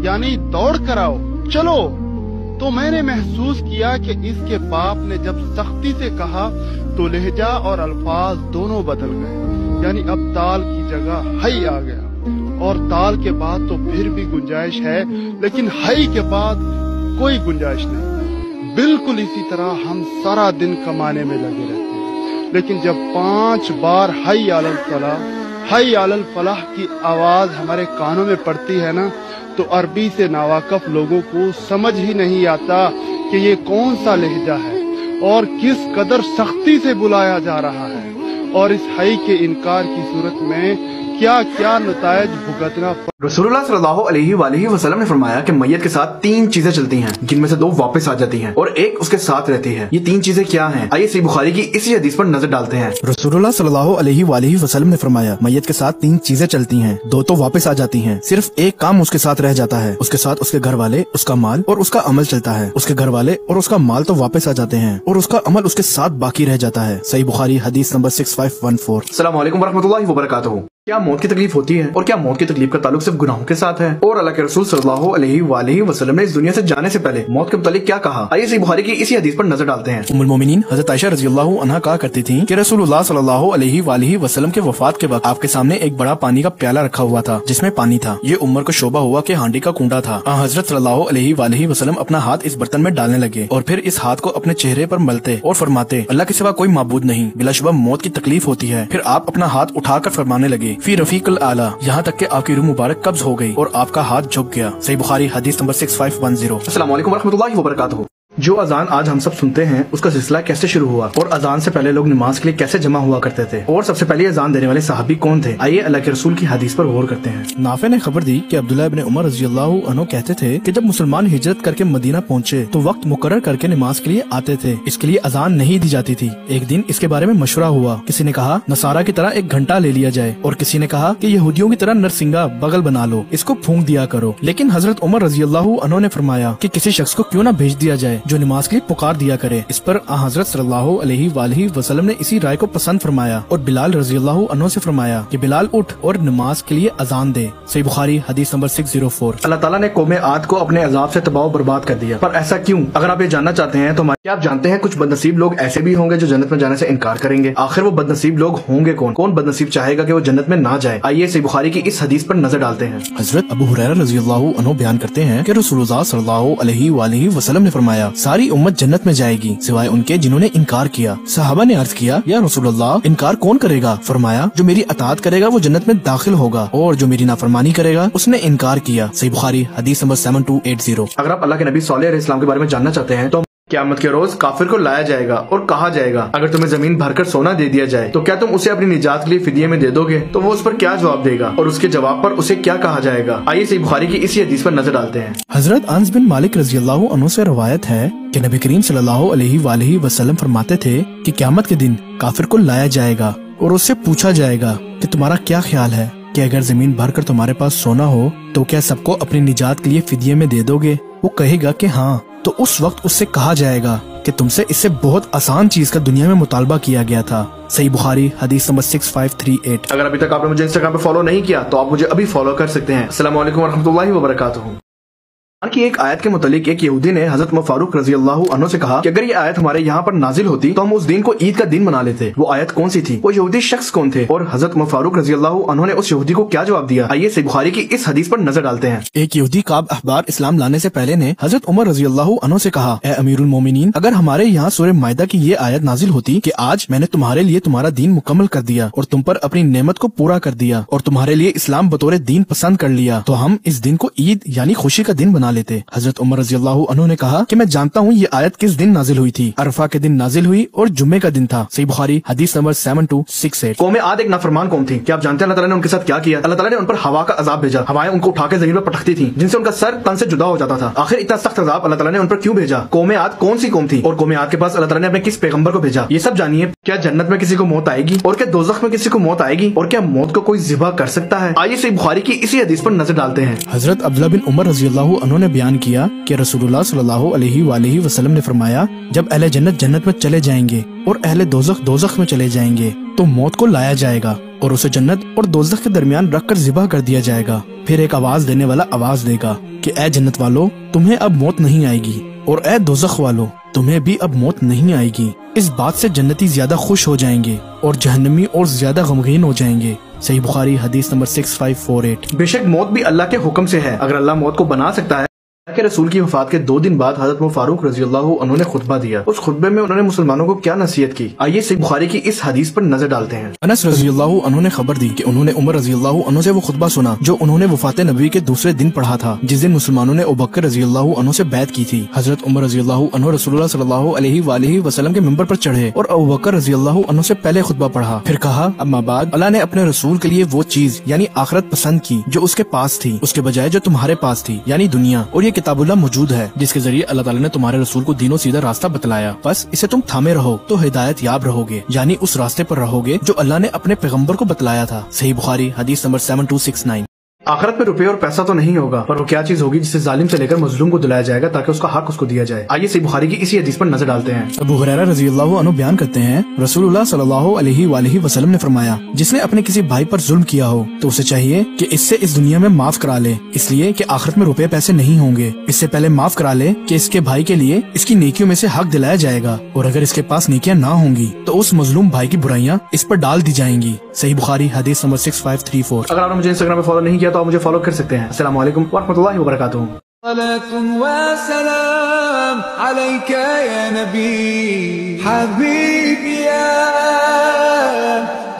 H: यानी दौड़ कर आओ, चलो। तो मैंने महसूस किया कि इसके बाप ने जब सख्ती से कहा तो लहजा और अल्फाज दोनों बदल गए, यानी अब ताल की जगह हई आ गया और ताल के बाद तो फिर भी गुंजाइश है लेकिन हई के बाद कोई गुंजाइश नहीं। बिल्कुल इसी तरह हम सारा दिन कमाने में लगे रहते हैं, लेकिन जब 5 बार हई अलल फलाह की आवाज हमारे कानों में पड़ती है ना, तो अरबी से नावाकफ लोगों को समझ ही नहीं आता कि ये कौन सा लहजा है और किस कदर सख्ती से बुलाया जा रहा है और इस हई के इनकार की सूरत में क्या क्या नतायज भुगतना।
A: रसूलुल्लाह सल्लल्लाहु अलैहि वालैहि वसल्लम ने फरमाया कि मैयत के साथ 3 चीजें चलती हैं जिनमें से 2 वापस आ जाती हैं और एक उसके साथ रहती है। ये 3 चीजें क्या हैं? आइए सही बुखारी की इसी हदीस पर नजर डालते हैं। रसूलुल्लाह सल्लल्लाहु अलैहि वालैहि वसल्लम ने फरमाया, मैयत के साथ 3 चीजें चलती हैं, 2 तो वापस आ जाती हैं, सिर्फ एक काम उसके साथ रह जाता है। उसके साथ उसके घर वाले, उसका माल और उसका अमल चलता है। उसके घर वाले और उसका माल तो वापस आ जाते हैं और उसका अमल उसके साथ बाकी रह जाता है। सही बुखारी हदीस नंबर 6514। अस्सलामु अलैकुम वरहमतुल्लाहि वबरकातुहू। क्या मौत की तकलीफ होती है और क्या मौत की तकलीफ का ताल्लुक सिर्फ गुनाहों के साथ है? और अल्लाह के रसूल सल्लल्लाहु अलैहि वालैहि वसल्लम ने इस दुनिया से जाने से पहले मौत के मुतालिक क्या कहा? आइए सही बुखारी की इसी हदीस पर नजर डालते हैं। उम्मुल मोमिनीन हज़रत आयशा रज़ियल्लाहु अन्हा कहा करती थीं कि रसूलुल्लाह सल्लल्लाहु अलैहि वालैहि वसल्लम के वफात के वक्त आपके सामने एक बड़ा पानी का प्याला रखा हुआ था जिसमें पानी था। ये उम्र को शोभा हुआ कि हांडी का कूंडा था। हज़रत सल्लल्लाहु अलैहि वालैहि वसल्लम अपना हाथ इस बर्तन में डालने लगे और फिर इस हाथ को अपने चेहरे पर मलते और फरमाते, अल्लाह के सिवा कोई माबूद नहीं, बिलाशुबा मौत की तकलीफ होती है। फिर आप अपना हाथ उठाकर फरमाने लगे, फी रफीकल आला, यहाँ तक कि आपकी रूह मुबारक कब्ज हो गई और आपका हाथ झुक गया। सही बुखारी हदीस नंबर 6510। अस्सलामु अलैकुम वरहमतुल्लाहि वबरकातुहू। जो अजान आज हम सब सुनते हैं उसका सिलसिला कैसे शुरू हुआ और अजान से पहले लोग नमाज के लिए कैसे जमा हुआ करते थे और सबसे पहले अजान देने वाले सहाबी कौन थे? आइए अल्लाह के रसूल की हदीस पर गौर करते हैं। नाफे ने खबर दी कि अब्दुल्लाह इब्न उमर रज़ियल्लाहु अन्हु कहते थे कि जब मुसलमान हिजरत करके मदीना पहुँचे तो वक्त मुकर्रर करके नमाज के लिए आते थे। इसके लिए अजान नहीं दी जाती थी। एक दिन इसके बारे में मशवरा हुआ। किसी ने कहा नसारा की तरह एक घंटा ले लिया जाए और किसी ने कहा कि यहूदियों की तरह नरसिंगा बगल बना लो, इसको फूंक दिया करो। लेकिन हजरत उमर रज़ियल्लाहु अन्हु ने फरमाया कि किसी शख्स को क्यों न भेज दिया जाए जो नमाज के लिए पुकार दिया करे। इस पर हजरत सल्लल्लाहु अलैहि वालैहि वसल्लम ने इसी राय को पसंद फरमाया और बिलाल रज़ियल्लाहु अन्हु से फरमाया कि बिलाल उठ और नमाज के लिए अजान दे। सही बुखारी हदीस नंबर 604। अल्लाह ताला ने कौम आद को अपने अजाब से तबाह बर्बाद कर दिया, पर ऐसा क्यों? अगर आप ये जानना चाहते हैं तो क्या आप जानते हैं कुछ बदनसीब लोग ऐसे भी होंगे जो जन्नत में जाने से इनकार करेंगे। आखिर वो बदनसीब लोग होंगे कौन? कौन बदनसीब चाहेगा कि वो जन्नत में ना जाए? आइए सही बुखारी की इस हदीस पर नजर डालते हैं। हजरत अबू हुरैरा रज़ियल्लाहु अन्हु बयान करते हैं कि रसूलुल्लाह सल्लल्लाहु अलैहि वालैहि वसल्लम ने फरमाया, सारी उम्मत जन्नत में जाएगी सिवाय उनके जिन्होंने इनकार किया। सहाबा ने अर्ज किया, या रसूलुल्लाह इनकार कौन करेगा? फरमाया, जो मेरी अताअत करेगा वो जन्नत में दाखिल होगा और जो मेरी नाफरमानी करेगा उसने इनकार किया। सही बुखारी हदीस नंबर 7280। अगर आप अल्लाह के नबी सल्लल्लाहु अलैहि वसल्लम के बारे में जानना चाहते हैं तो
B: قیامت کے روز کافر کو لایا جائے گا اور کہا جائے گا اگر تمہیں زمین بھر کر سونا دے دیا جائے تو کیا تم اسے اپنی نجات کے لیے فدیے میں دے دو گے؟ تو وہ اس پر کیا جواب دے گا اور اس کے جواب پر اسے کیا کہا جائے گا؟ آئیے صحیح بخاری کی اسی حدیث پر نظر ڈالتے ہیں۔
A: حضرت انس بن مالک رضی اللہ عنہ سے روایت ہے کہ نبی کریم صلی اللہ علیہ وآلہ وسلم فرماتے تھے کہ قیامت کے دن کافر کو لایا جائے گا اور اس سے پوچھا جائے گا کہ تمہارا کیا خیال ہے کہ اگر زمین بھر کر تمہارے پاس سونا ہو تو کیا سب کو اپنی نجات کے لیے فدیے میں دے دو گے؟ وہ کہے گا کہ ہاں، تو اس وقت اس سے کہا جائے گا کہ تم سے اس سے بہت آسان چیز کا دنیا میں مطالبہ کیا گیا تھا۔ صحیح بخاری حدیث نمبر 6538۔
B: اگر ابھی تک آپ نے مجھے انسٹاگرام پہ فالو نہیں کیا تو آپ مجھے ابھی فالو کر سکتے ہیں۔ السلام علیکم ورحمۃ اللہ وبرکاتہ۔ کی ایک آیت کے متعلق ایک یہودی نے حضرت عمر فاروق رضی اللہ عنہ سے کہا کہ اگر یہ آیت ہمارے یہاں پر نازل ہوتی تو ہم اس دن کو عید کا دن منا لیتے۔ وہ آیت کون سی تھی؟ وہ یہودی شخص کون تھے؟ اور حضرت عمر فاروق رضی اللہ عنہ نے اس یہودی کو کیا جواب دیا؟ آئیے صحیح بخاری کی اس حدیث پر نظر ڈالتے ہیں۔
A: ایک یہودی کعب احبار اسلام لانے سے پہلے نے حضرت عمر رضی اللہ عنہ سے کہا، اے امیر المومنین، اگر ہمارے یہاں سورہ مائدہ کی یہ آیت نازل ہوتی کہ آج میں نے تمہارے لیے تمہارا دین مکمل کر دیا اور تم پر اپنی نعمت کو پورا کر دیا اور تمہارے لیے اسلام بطور دین پسند کر لیا، تو ہم اس دن کو عید یعنی خوشی کا دن بنا لیتے۔ حضرت عمر رضی اللہ عنہ نے کہا کہ میں جانتا ہوں یہ آیت کس دن نازل ہوئی تھی، عرفہ کے دن نازل ہوئی اور جمعے کا دن تھا۔ صحیح بخاری حدیث نمبر 7268۔
B: قوم عاد ایک نافرمان قوم تھی۔ کیا آپ جانتے ہیں اللہ تعالیٰ نے ان کے ساتھ کیا کیا؟ اللہ تعالیٰ نے ان پر ہوا کا عذاب بھیجا۔ ہوائیں ان کو اٹھا کے زمین پر پٹکتی تھیں جن سے ان کا سر تن سے جدا ہو جاتا تھا۔ آخر اتنا سخت عذاب اللہ تعالیٰ نے ان پر کیوں بھیجا؟ قوم عاد کون سی قوم تھی اور قوم عاد کے پاس اللہ تعالیٰ نے اپنے کس پیغمبر کو بھیجا؟ یہ سب جانیے۔ کیا جنت میں کسی کو موت آئے گی اور کیا دوزخ میں کسی کو موت آئے گی اور کیا موت کو کوئی ذبح کر سکتا ہے؟ آئیے صحیح بخاری کی اسی حدیث پر نظر ڈالتے ہیں۔
A: حضرت عبداللہ بن عمر رضی اللہ عنہ نے بیان کیا کہ رسول اللہ صلی اللہ علیہ وآلہ وسلم نے فرمایا، جب اہل جنت جنت میں چلے جائیں گے اور اہل دوزخ دوزخ میں چلے جائیں گے تو موت کو لایا جائے گا اور اسے جنت اور دوزخ کے درمیان رکھ کر ذبح کر دیا جائے گا۔ پھر ایک آواز دینے والا آواز دے گا کہ اے جنت والو، تمہیں اب موت نہیں آئے گی، اور اے دوزخ والو، تمہیں بھی اب موت نہیں آئے گی۔ اس بات سے جنتی زیادہ خوش ہو جائیں گے اور جہنمی اور زیادہ غمگین ہو جائیں گے۔ صحیح بخاری حدیث نمبر 6548۔
B: بے شک موت بھی اللہ کے حکم سے ہے۔ اگر اللہ موت کو بنا سکتا ہے کہ رسول کی وفات کے 2 دن بعد حضرت عمر فاروق رضی اللہ عنہ نے خطبہ دیا۔ اس خطبے میں انہوں نے مسلمانوں کو کیا نصیحت کی؟ آئیے صحیح بخاری کی اس حدیث پر نظر ڈالتے ہیں۔
A: انس رضی اللہ عنہ نے خبر دی کہ انہوں نے عمر رضی اللہ عنہ سے وہ خطبہ سنا جو انہوں نے وفات نبوی کے دوسرے دن پڑھا تھا، جس دن مسلمانوں نے ابوبکر رضی اللہ عنہ سے بیعت کی تھی۔ حضرت عمر رضی اللہ عنہ رسول اللہ صلی اللہ علیہ وآلہ وسلم کے ممبر پر چڑھے اور ابوبکر رضی اللہ عنہ سے پہلے خطبہ پڑھا، پھر کہا، اما بعد، اللہ نے اپنے رسول کے لیے وہ چیز یعنی آخرت پسند کی جو اس کے پاس تھی، اس کے بجائے جو تمہارے پاس تھی یعنی دنیا، اور یہ کتاب اللہ موجود ہے جس کے ذریعے اللہ تعالیٰ نے تمہارے رسول کو دین و سیدھا راستہ بتلایا، بس اسے تم تھامے رہو تو ہدایت یاب رہو گے، یعنی اس راستے پر رہو گے جو اللہ نے اپنے پیغمبر کو بتلایا تھا۔ صحیح بخاری حدیث نمبر 7269۔
B: آخرت میں روپے اور پیسہ تو نہیں ہوگا، پر وہ کیا چیز ہوگی جسے ظالم سے لے کر مظلوم کو دلایا جائے گا تاکہ اس کا حق اس کو دیا جائے؟ آئیے صحیح بخاری کی اسی حدیث پر نظر ڈالتے ہیں۔
A: ابو ہریرہ رضی اللہ عنہ بیان کرتے ہیں، رسول اللہ صلی اللہ علیہ وآلہ وسلم نے فرمایا، جس نے اپنے کسی بھائی پر ظلم کیا ہو تو اسے چاہیے کہ اس سے اس دنیا میں معاف کرا لے، اس لیے کہ آخرت میں روپے پیسے نہیں ہوں گے۔ اس سے پہلے معاف کرا لے کہ اس کے بھائی کے لیے اس کی نیکیوں میں سے حق دلایا جائے گا، اور اگر اس کے پاس نیکیاں نہ ہوں گی تو اس مظلوم بھائی کی برائیاں اس پر ڈال دی جائیں گی۔ صحیح بخاری حدیث نمبر 6534۔
B: اگر آپ نے مجھے انسٹاگرام پہ فالو نہیں کیا تو آپ مجھے فالو کر سکتے ہیں۔ السلام علیکم ورحمۃ اللہ وبرکاتہ۔
I: صلاة وسلام عليك يا نبي حبيبي يا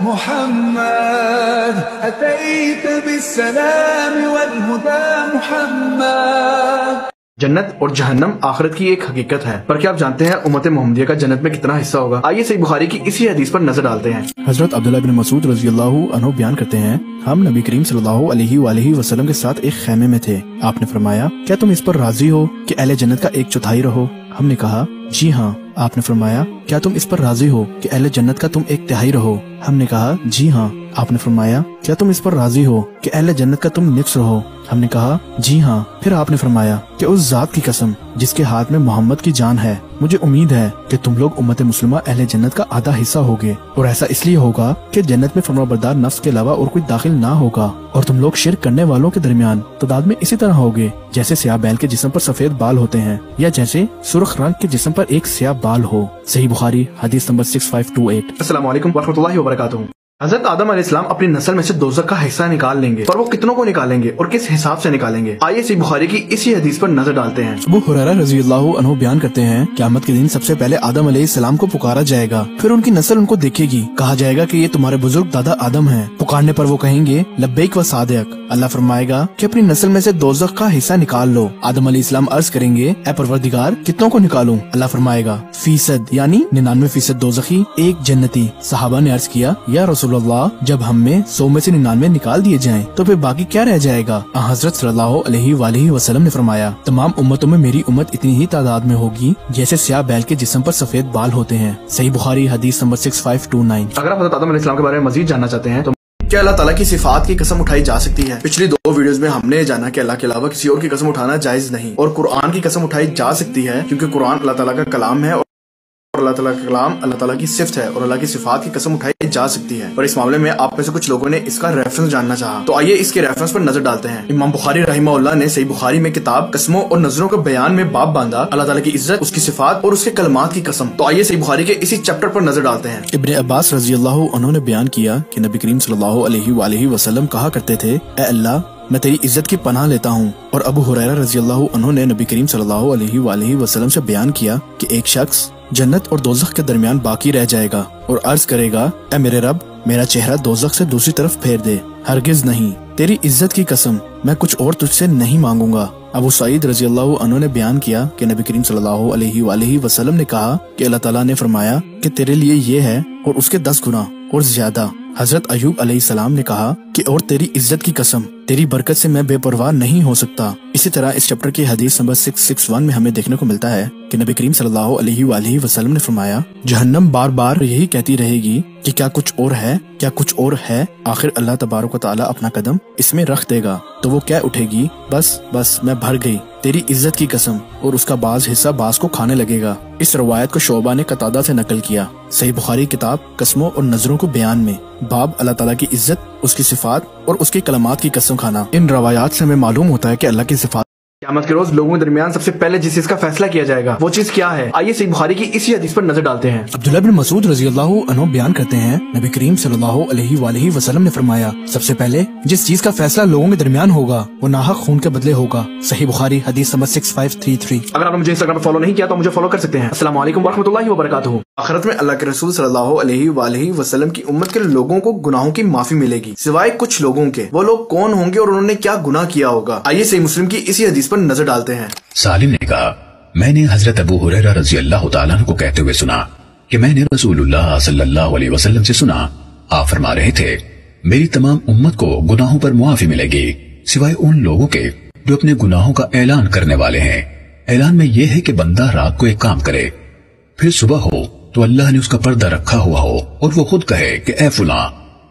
I: محمد أتيت بالسلام والهدى محمد۔
B: جنت اور جہنم آخرت کی ایک حقیقت ہے، پر کیا آپ جانتے ہیں امت محمدیہ کا جنت میں کتنا حصہ ہوگا؟ آئیے صحیح بخاری کی اسی حدیث پر نظر ڈالتے ہیں۔
A: حضرت عبداللہ بن مسعود رضی اللہ عنہ بیان کرتے ہیں، ہم نبی کریم صلی اللہ علیہ وآلہ وسلم کے ساتھ ایک خیمے میں تھے۔ آپ نے فرمایا، کیا تم اس پر راضی ہو کہ اہل جنت کا 1/4 رہو؟ ہم نے کہا، جی ہاں۔ آپ نے فرمایا، کیا تم اس پر راضی ہو کہ اہل جنت کا تم 1/3 رہو؟ ہم نے کہا، جی ہاں۔ آپ نے فرمایا، کیا تم اس پر راضی ہو کہ اہل جنت کا تم نصف رہو؟ ہم نے کہا، جی ہاں۔ پھر آپ نے فرمایا کہ اس ذات کی قسم جس کے ہاتھ میں محمد کی جان ہے، مجھے امید ہے کہ تم لوگ امت مسلمہ اہل جنت کا آدھا حصہ ہوگے، اور ایسا اس لیے ہوگا کہ جنت میں فرمانبردار نفس کے علاوہ اور کوئی داخل نہ ہوگا، اور تم لوگ شرک کرنے والوں کے درمیان تعداد میں اسی طرح ہوگے جیسے سیاہ بیل کے جسم پر سفید بال ہوتے ہیں، یا جیسے سرخ رنگ کے جسم پر ایک سیاہ بال ہو۔ صحیح بخاری حدیث نمبر 6528۔
B: السلام علیکم ورحمۃ اللہ وبرکاتہ۔
A: हजरत आदम अलैहिस्सलाम अपनी नस्ल में से दोज़ख का हिस्सा निकाल लेंगे, पर वो कितनों को निकालेंगे और किस हिसाब से निकालेंगे? आइए सही बुखारी की इसी हदीस पर नजर डालते हैं। अबू हुरैरा रज़ियल्लाहु अन्हु बयान करते हैं, क़यामत के दिन सबसे पहले आदम अलैहिस्सलाम को पुकारा जाएगा, फिर उनकी नस्ल उनको देखेगी। कहा जाएगा कि ये तुम्हारे बुजुर्ग दादा आदम हैं। पुकारने पर वो कहेंगे लब्बैक व सादिक। अल्लाह फरमाएगा कि अपनी नस्ल में से दोज़ख का हिस्सा निकाल लो। आदम अलैहिस्सलाम अर्ज करेंगे, ए परवरदिगार कितनों को निकालूं? अल्लाह फरमाएगा फीसद यानी 99% दोज़खी, 1 जन्नती। सहाबा ने अर्ज किया, या रसूलल्लाह, जब हम में 100 में से 99 निकाल दिए जाएं, तो फिर बाकी क्या रह जाएगा? हजरत सल्लल्लाहु अलैहि वसल्लम ने फरमाया, तमाम उम्मतों में मेरी उम्मत इतनी ही तादाद में होगी जैसे स्याह बैल के जिस्म पर सफेद बाल होते हैं। सही बुखारी हदीस नंबर 6529। अगर आप हज़रत आदम अलैहिस्सलाम के बारे में मजीद जानना चाहते हैं तो क्या अल्लाह ताला की सिफात की कसम उठाई जा सकती है? पिछली 2 वीडियोस में हमने जाना कि अल्लाह के अलावा किसी और की कसम उठाना जायज नहीं, और कुरान की कसम उठाई जा सकती है क्योंकि कुरान अल्लाह ताला का कलाम है और अल्लाह ताला का कलाम अल्लाह ताला की सिफ्त है, और अल्लाह की सिफात की कसम उठाई जा सकती है। और इस मामले में आप में से कुछ लोगों ने इसका रेफरेंस जानना चाहा, तो आइए इसके रेफरेंस पर नजर डालते हैं। इमाम बुखारी रहमहुल्लाह ने सही बुखारी में किताब कसमों और नजरों के बयान में बाब बांधा, अल्लाह ताला की इज्जत, उसकी सिफात और उसके कलमात की कसम। तो आइए सही बुखारी के इसी चैप्टर पर नजर डालते हैं। इब्ने अब्बास रज़ियल्लाहु अन्हु ने बयान किया कि नबी करीम सल्लल्लाहु अलैहि वसल्लम कहा करते थे, ए अल्लाह, मैं तेरी इज्जत की पनाह लेता हूँ। और अबू हुरैरा रज़ियल्लाहु अन्हु ने नबी करीम सल्लल्लाहु अलैहि वसल्लम से बयान किया कि एक शख्स जन्नत और दोज़ख के दरमियान बाकी रह जाएगा और अर्ज करेगा, ए मेरे रब, मेरा चेहरा दोज़ख से दूसरी तरफ फेर दे। हरगिज नहीं, तेरी इज्जत की कसम, मैं कुछ और तुझसे नहीं मांगूंगा। अबू सईद रज़ियल्लाहु अन्हु ने बयान किया कि नबी करीम सल्लल्लाहु अलैहि वसल्लम ने कहा कि अल्लाह ताला ने फरमाया कि तेरे लिए ये है और उसके 10 गुना और ज्यादा। हजरत अयूब अलैहिस्सलाम ने कहा कि और तेरी इज्जत की कसम, तेरी बरकत से मैं बेपरवाह नहीं हो सकता। इसी तरह इस चैप्टर की हदीस नंबर 661 में हमें देखने को मिलता है कि नबी करीम सल्लल्लाहु अलैहि वसल्लम ने फरमाया, जहन्नम बार बार यही कहती रहेगी कि क्या कुछ और है, क्या कुछ और है। आखिर अल्लाह तबारक व तआला अपना कदम इसमें रख देगा तो वो कह उठेगी, बस बस मैं भर गई, तेरी इज्जत की कसम, और उसका बाज हिस्सा बाज को खाने लगेगा। इस रवायत को शोबा ने कतादा से नकल किया। सही बुखारी किताब कसमों और नजरों को बयान में बाब अल्लाह ताला की इज्जत, उसकी सिफात और उसकी कलमात की कसम खाना। इन रवायात से हमें मालूम होता है कि अल्लाह की सिफात क़यामत के रोज लोगों के दरमियान सबसे पहले जिस चीज का फैसला किया जाएगा वो चीज क्या है? आइए सही बुखारी की इसी हदीस पर नजर डालते हैं। अब्दुल्लाह बिन मसूद रज़ियल्लाहु अन्हु बयान करते हैं, नबी करीम सल्लल्लाहु अलैहि वसल्लम ने फरमाया, सबसे पहले जिस चीज का फैसला लोगों के दरमियान होगा वो नाहक खून के बदले होगा। सही बुखारी हदीस नंबर 6533। अगर आपने मुझे इंस्टाग्राम पर फॉलो नहीं किया तो मुझे फॉलो कर सकते हैं। अस्सलामु अलैकुम वरहमतुल्लाहि वबरकातुहू। आखिरत में अल्लाह के रसूल सल्लल्लाहु अलैहि वसल्लम की उम्मत के लोगों को गुनाहों की माफी मिलेगी सिवाय कुछ लोगों के। वो लोग कौन होंगे और उन्होंने क्या गुनाह किया होगा? आइए सही मुस्लिम की इसी हदीस पर नजर डालते हैं।
E: सालिम ने कहा, मैंने हजरत अबू हुरैरा रज़ियल्लाहु ताला अन्हु को कहते हुए सुना कि मैंने रसूलुल्लाह सल्लल्लाहु अलैहि वसल्लम से सुना, आप फरमा रहे थे, मेरी तमाम उम्मत को गुनाहों पर मुआफी मिलेगी सिवाय उन लोगों के जो अपने गुनाहों का ऐलान करने वाले हैं। ऐलान में यह है कि बंदा रात को एक काम करे, फिर सुबह हो तो अल्लाह ने उसका पर्दा रखा हुआ हो और वो खुद कहे कि ए फुला,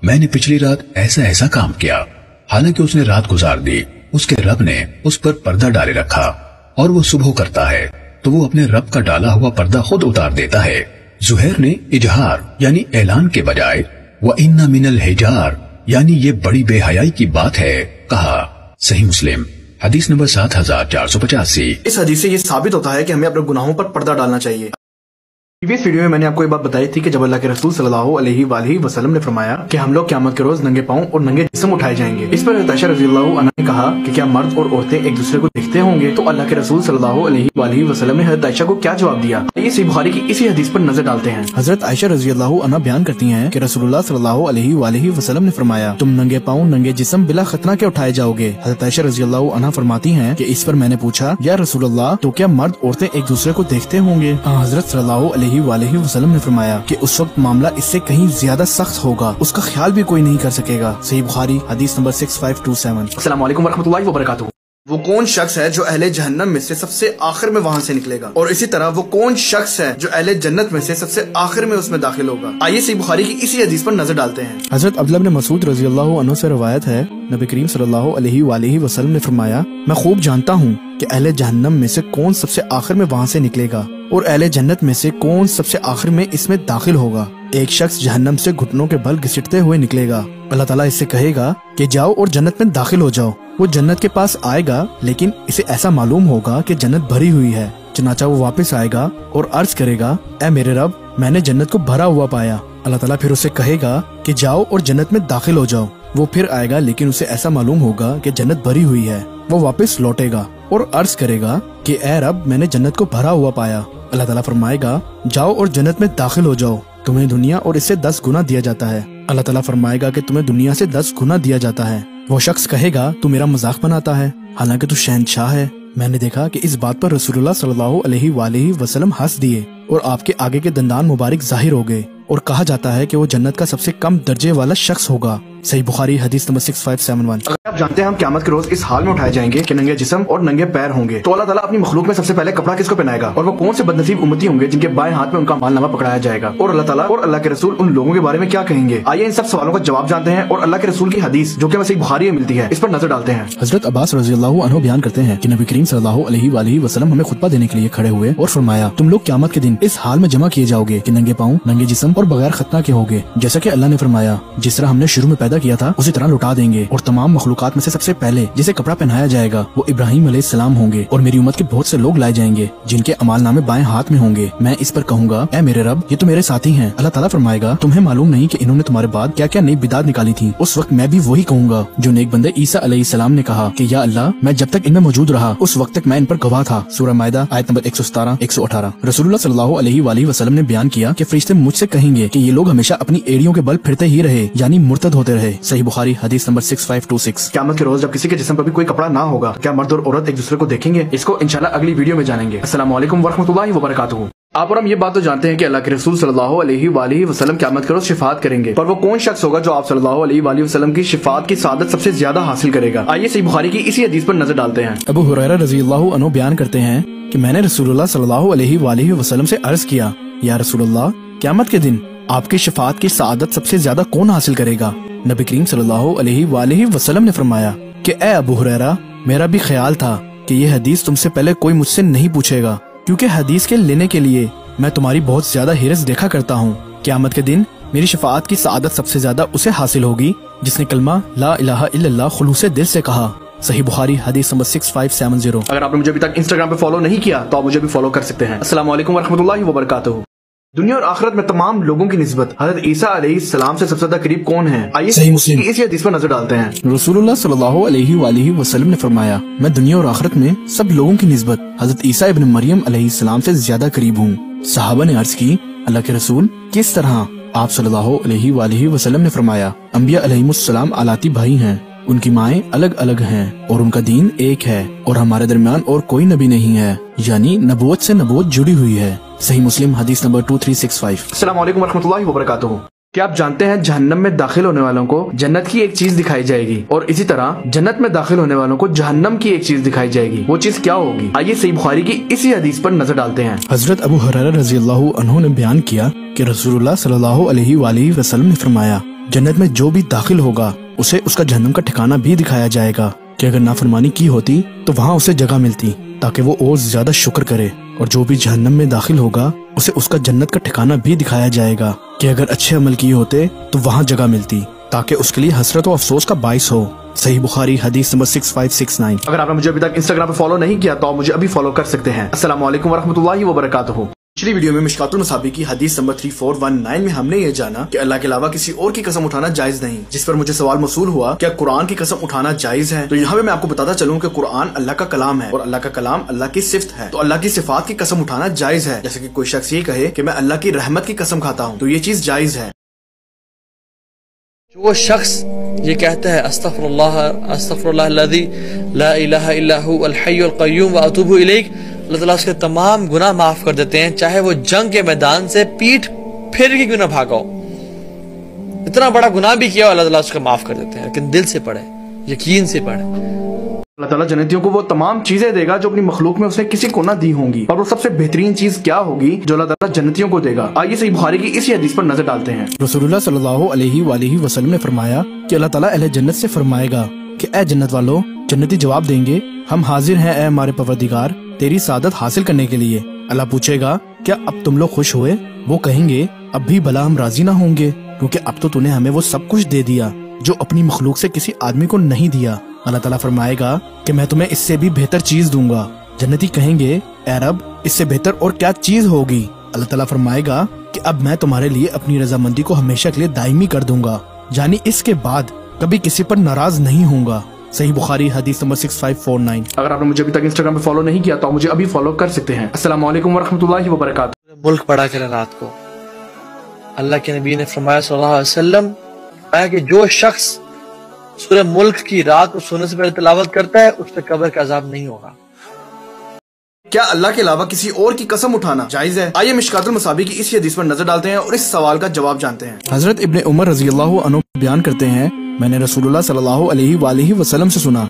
E: मैंने पिछली रात ऐसा ऐसा काम किया, हालांकि उसने रात गुजार दी, उसके रब ने उस पर पर्दा डाले रखा, और वो सुबह करता है तो वो अपने रब का डाला हुआ पर्दा खुद उतार देता है। जुहैर ने इजहार यानी ऐलान के बजाय व इन्ना मिनल हिजार यानी ये बड़ी बेहयाई की बात है कहा। सही मुस्लिम हदीस नंबर 7485।
A: इस हदीस से ये साबित होता है कि हमें अपने गुनाहों पर पर्दा डालना चाहिए। प्रीवियस वीडियो में मैंने आपको ये बात बताई थी कि जब अल्लाह के रसूल सल्लल्लाहु अलैहि वसल्लम ने फरमाया कि हम लोग क़यामत के रोज नंगे पांव और नंगे जिस्म उठाए जाएंगे। इस पर हज़रत आयशा रज़ियल्लाहु अन्हा ने कहा कि क्या मर्द और औरतें एक दूसरे को देखते होंगे? तो अल्लाह के रसूल सल्लल्लाहु अलैहि वसल्लम ने हज़रत आयशा को क्या जवाब दिया? ये सही बुखारी की इसी हदीस पर नजर डालते हैं। हज़रत आयशा रज़ियल्लाहु अन्हा बयान करती हैं कि रसूलुल्लाह सल्लल्लाहु अलैहि वसल्लम ने फरमाया, तुम नंगे पांव नंगे जिस्म बिला खतना के उठाए जाओगे। हज़रत आयशा रज़ियल्लाहु अन्हा फरमाती हैं कि इस पर मैंने पूछा, या रसूलल्लाह, तो क्या मर्द औरतें एक दूसरे को देखते होंगे? हज़रत सल्लल्लाहु अलैहि वसल्लम ने फरमाया कि उस वक्त मामला इससे कहीं ज्यादा सख्त होगा, उसका ख्याल भी कोई नहीं कर सकेगा। सही बुखारी हदीस नंबर 6527। अस्सलाम वालेकुम वरहमतुल्लाहि वबरकातुहू। वो कौन शख्स है जो अहले जहन्नम में से सबसे आखिर में वहाँ से निकलेगा? और इसी तरह वो कौन शख्स है जो अहले जन्नत में से सबसे आखिर में उसमें दाखिल होगा? आइए सही बुखारी की इसी हदीस पर नजर डालते हैं। हजरत अब्दुल्लाह बिन मसूद रज़ियल्लाहु अन्हु से रवायत है, नबी करीम सल्लल्लाहु अलैहि वसल्लम ने फरमाया, मैं खूब जानता हूँ कि अहले जहन्नम में से कौन सबसे आखिर में वहाँ से निकलेगा और अहले जन्नत में से कौन सबसे आखिर में इसमें दाखिल होगा। एक शख्स जहन्नम से घुटनों के बल घसीटते हुए निकलेगा। अल्लाह ताला इससे कहेगा कि जाओ और जन्नत में दाखिल हो जाओ। वो जन्नत के पास आएगा, लेकिन इसे ऐसा मालूम होगा कि जन्नत भरी हुई है। चनाचा वो वापस आएगा और अर्ज करेगा, ए मेरे रब, मैंने जन्नत को भरा हुआ पाया अल्लाह ताला फिर उसे कहेगा कि जाओ और जन्नत में दाखिल हो जाओ। वो फिर आएगा लेकिन उसे ऐसा मालूम होगा कि जन्नत भरी हुई है। वो वापस लौटेगा और अर्ज करेगा कि ऐ रब, मैंने जन्नत को भरा हुआ पाया। अल्लाह ताला फरमाएगा जाओ और जन्नत में दाखिल हो जाओ, तुम्हें दुनिया और इससे 10 गुना दिया जाता है। अल्लाह ताला फरमाएगा कि तुम्हें दुनिया से 10 गुना दिया जाता है। वो शख्स कहेगा तू मेरा मजाक बनाता है, हालांकि तू शहंशाह है। मैंने देखा कि इस बात पर रसूलुल्लाह सल्लल्लाहु अलैहि वसल्लम हंस दिए और आपके आगे के दंदान मुबारक जाहिर हो गए और कहा जाता है कि वो जन्नत का सबसे कम दर्जे वाला शख्स होगा। सही बुखारी हदीस नंबर 6571।
B: अगर आप जानते हैं हम क़यामत के रोज इस हाल में उठाए जाएंगे कि नंगे जिस्म और नंगे पैर होंगे, तो अल्लाह ताला अपनी मखलूक में सबसे पहले कपड़ा किसको पहनाएगा और वो कौन से बदनसीब उम्मती होंगे जिनके बाएं हाथ में उनका मालनामा पकड़ाया जाएगा, और अल्लाह ताला और अल्लाह के रसूल उन लोगों के बारे में क्या कहेंगे। आइए इन सब सवालों का जवाब जानते हैं और अल्लाह के रसूल की हदीस जो कि हमें सही बुखारी में मिलती है इस पर नजर डालते हैं।
A: हजरत अब्बास रज़ियल्लाहु अन्हु बयान करते हैं कि नबी करीम सल्लल्लाहु अलैहि वसल्लम हमें खुतबा देने के लिए खड़े हुए और फरमाया, तुम लोग क़यामत के दिन इस हाल में जमा किए जाओगे कि नंगे पाँव, नंगे जिस्म और बगैर खतना के होगे। जैसा कि अल्लाह ने फरमाया, जिस तरह हमने शुरू में पैदा किया था उसी तरह लौटा देंगे, और तमाम मखलूकात में से सबसे पहले जिसे कपड़ा पहनाया जाएगा वो इब्राहिम अलैहिस्सलाम होंगे, और मेरी उम्मत के बहुत से लोग लाए जाएंगे जिनके अमाल नामे बाएं हाथ में होंगे। मैं इस पर कहूँगा, ऐ मेरे रब, ये तो मेरे साथी हैं। अल्लाह ताला फरमाएगा, तुम्हें मालूम नहीं कि इन्होंने तुम्हारे बाद क्या क्या नई बिदात निकाली थी। उस वक्त मैं भी वही कहूँगा जो नेक बंदे ईसा अलैहिस्सलाम ने कहा कि या अल्लाह, मैं जब तक इनमें मौजूद रहा उस वक्त तक मैं इन पर गवाह था। सूरह माइदा आयत नंबर 117-118। रसूलुल्लाह सल्लल्लाहु अलैहि वसल्लम ने बयान किया कि फरिश्ते मुझसे कहेंगे कि ये लोग हमेशा अपनी एड़ियों के बल फिरते ही रहे, यानी मुर्तद होते रहे। सही बुखारी हदीस नंबर 6526।
B: क़यामत के रोज जब किसी के जिस्म पर भी कोई कपड़ा ना होगा, क्या मर्द और औरत एक दूसरे को देखेंगे? इसको इंशाल्लाह अगली वीडियो में जानेंगे। अस्सलामु अलैकुम वरहमतुल्लाहि वबरकातुहू। आप और हम ये बात तो जानते हैं कि अल्लाह के रसूल सल्लल्लाहु अलैहि वसल्लम क़यामत के रोज शिफात करेंगे, पर वो कौन शख्स होगा जो आप सल्लल्लाहु अलैहि वसल्लम की शिफात की सादत सबसे ज्यादा हासिल करेगा? आइए सही बुखारी की इसी हदीस पर नजर डालते हैं।
A: अबू हुरैरा रज़ियल्लाहु अन्हु बयान करते हैं कि मैंने रसूलुल्लाह सल्लल्लाहु अलैहि वसल्लम से अर्ज किया, या रसूलुल्लाह, क़यामत के दिन आपकी शिफात की सादत सबसे ज्यादा कौन हासिल करेगा? नबी करीम सल्लल्लाहु अलैहि वसल्लम ने फरमाया कि ए अबू हुरैरा, मेरा भी ख्याल था कि ये हदीस तुमसे पहले कोई मुझसे नहीं पूछेगा, क्योंकि हदीस के लेने के लिए मैं तुम्हारी बहुत ज्यादा हिरस देखा करता हूँ। क़यामत के दिन मेरी शफाअत की सादत सबसे ज्यादा उसे हासिल होगी जिसने कलमा ला इलाहा इल्लल्लाह खुलूसे दिल से कहा। सही बुखारी हदीस नंबर 6570।
B: अगर आपने मुझे अभी तक इंस्टाग्राम पे फॉलो नहीं किया तो आप मुझे भी फॉलो कर सकते हैं। अस्सलाम वालेकुम वरहमतुल्लाहि वबरकातुहू। दुनिया और आखिरत में तमाम लोगों की निस्बत हज़रत ईसा अलैहिस्सलाम से सबसे ज्यादा करीब कौन है? आइए
A: सही मुस्लिम
B: इसी हदीस पर नजर डालते हैं।
A: रसूलुल्लाह सल्लल्लाहु अलैहि वसल्लम ने फरमाया, मैं दुनिया और आखिरत में सब लोगों की निस्बत हज़रत ईसा इब्न मरियम अलैहिस्सलाम से ज्यादा करीब हूँ। सहाबा ने अर्ज की, अल्लाह के रसूल, किस तरह? आप सल्लल्लाहु अलैहि वसल्लम ने फरमाया, अंबिया अलैहिमुस्सलाम आलाती भाई हैं, उनकी माएँ अलग अलग हैं और उनका दीन एक है, और हमारे दरमियान और कोई नबी नहीं है, यानी नबूवत से नबूवत जुड़ी हुई है। सही मुस्लिम हदीस नंबर 2365।
B: अस्सलाम वालेकुम वरहमतुल्लाहि वबरकातुहू। क्या आप जानते हैं जहन्नम में दाखिल होने वालों को जन्नत की एक चीज दिखाई जाएगी, और इसी तरह जन्नत में दाखिल होने वालों को जहन्नम की एक चीज दिखाई जाएगी। वो चीज क्या होगी? आइए सही बुखारी की इसी हदीस पर नजर डालते हैं।
A: हजरत अबू हुरैरा रज़ियल्लाहु अन्हु ने बयान किया कि रसूलुल्लाह सल्लल्लाहु अलैहि वसल्लम ने फरमाया, जन्नत में जो भी दाखिल होगा उसे उसका जहन्नम का ठिकाना भी दिखाया जाएगा कि अगर नाफरमानी की होती तो वहाँ उसे जगह मिलती ताकि वो और ज्यादा शुक्र करे, और जो भी जहन्नम में दाखिल होगा उसे उसका जन्नत का ठिकाना भी दिखाया जाएगा कि अगर अच्छे अमल किए होते तो वहाँ जगह मिलती ताकि उसके लिए हसरत और अफसोस का बाइस हो। सही बुखारी हदीस नंबर 6569।
B: अगर आपने मुझे अभी तक इंस्टाग्राम पे फॉलो नहीं किया तो आप मुझे अभी फॉलो कर सकते हैं। अस्सलाम वालेकुम वरहमतुल्लाहि वबरकातुहू। पिछली वीडियो में मिशकातुल मसाबी की हदीस नंबर 3419 में हमने ये जाना कि अल्लाह के अलावा किसी और की कसम उठाना जायज नहीं, जिस पर मुझे सवाल मौसूल हुआ, क्या कुरान की कसम उठाना जायज है? तो यहाँ पे मैं आपको बताता चलूँ कि कुरान अल्लाह का कलाम है और अल्लाह का कलाम अल्लाह की सिफ्त है, तो अल्लाह की सिफात की कसम उठाना जायज है। जैसे कि कोई शख्स ये कहे कि मैं अल्लाह की रहमत की कसम खाता हूँ, तो ये चीज जायज है।
J: जो शख्स ये कहता है अस्तगफिरुल्लाह लज़ी ला इलाहा इल्ला हु अल हय्युल क़य्यूम व अतूबु इलैह, अल्लाह ताला उसके तमाम गुनाह माफ कर देते हैं, चाहे वो जंग के मैदान से पीठ फेर के क्यों ना भागा हो। इतना बड़ा गुनाह भी किया अल्लाह ताला उसको माफ कर देते हैं, लेकिन दिल से पढ़े, यकीन से पढ़े।
B: अल्लाह ताला जन्नतियों को वो तमाम चीजें देगा जो अपनी मखलूक में उसने किसी को ना दी होंगी, और वो सबसे बेहतरीन चीज क्या होगी जो अल्लाह ताला जन्नतियों को देगा? आइए सही बुखारी की इसी हदीस पर नजर डालते हैं।
A: रसूलुल्लाह सल्लल्लाहु अलैहि वसल्लम ने फरमाया कि अल्लाह ताला अहले जन्नत से फरमाएगा कि ए जन्नत वालों, जन्नती जवाब देंगे, हम हाजिर हैं ए हमारे परवरदिगार तेरी सादत हासिल करने के लिए। अल्लाह पूछेगा, क्या अब तुम लोग खुश हुए? वो कहेंगे, अब भी भला हम राजी ना होंगे, क्योंकि अब तो तूने हमें वो सब कुछ दे दिया जो अपनी मखलूक से किसी आदमी को नहीं दिया। अल्लाह ताला फरमाएगा कि मैं तुम्हें इससे भी बेहतर चीज दूंगा। जन्नती कहेंगे, ऐ रब, इससे बेहतर और क्या चीज होगी? अल्लाह ताला फरमाएगा कि अब मैं तुम्हारे लिए अपनी रजामंदी को हमेशा के लिए दायमी कर दूंगा, यानी इसके बाद कभी किसी पर नाराज नहीं होऊंगा। सही बुखारी हदीस नंबर 6549।
B: अगर आपने मुझे अभी तक इंस्टाग्राम पे फॉलो नहीं किया तो आप मुझे अभी फॉलो कर सकते हैं। अस्सलाम वालेकुम वरहमतुल्लाहि वबरकातुहू।
J: मुल्क पढ़ा करें रात को। अल्लाह के नबी ने फरमाया सल्लल्लाहु अलैहि वसल्लम कि जो शख्स सूरह मुल्क की रात को सोने से पहले तिलावत करता है उस पर कब्र का अजाब नहीं होगा।
B: क्या अल्लाह के अलावा किसी और की कसम उठाना जायज है? आइए मिशकातुल मसाबी की इस हदीस पर नजर डालते हैं और इस सवाल का जवाब जानते हैं।
A: हजरत इब्ने उमर रजी अल्लाह अन्हु बयान करते हैं, मैंने रसूलुल्लाह सल्लल्लाहु अलैहि वसल्लम से सुना,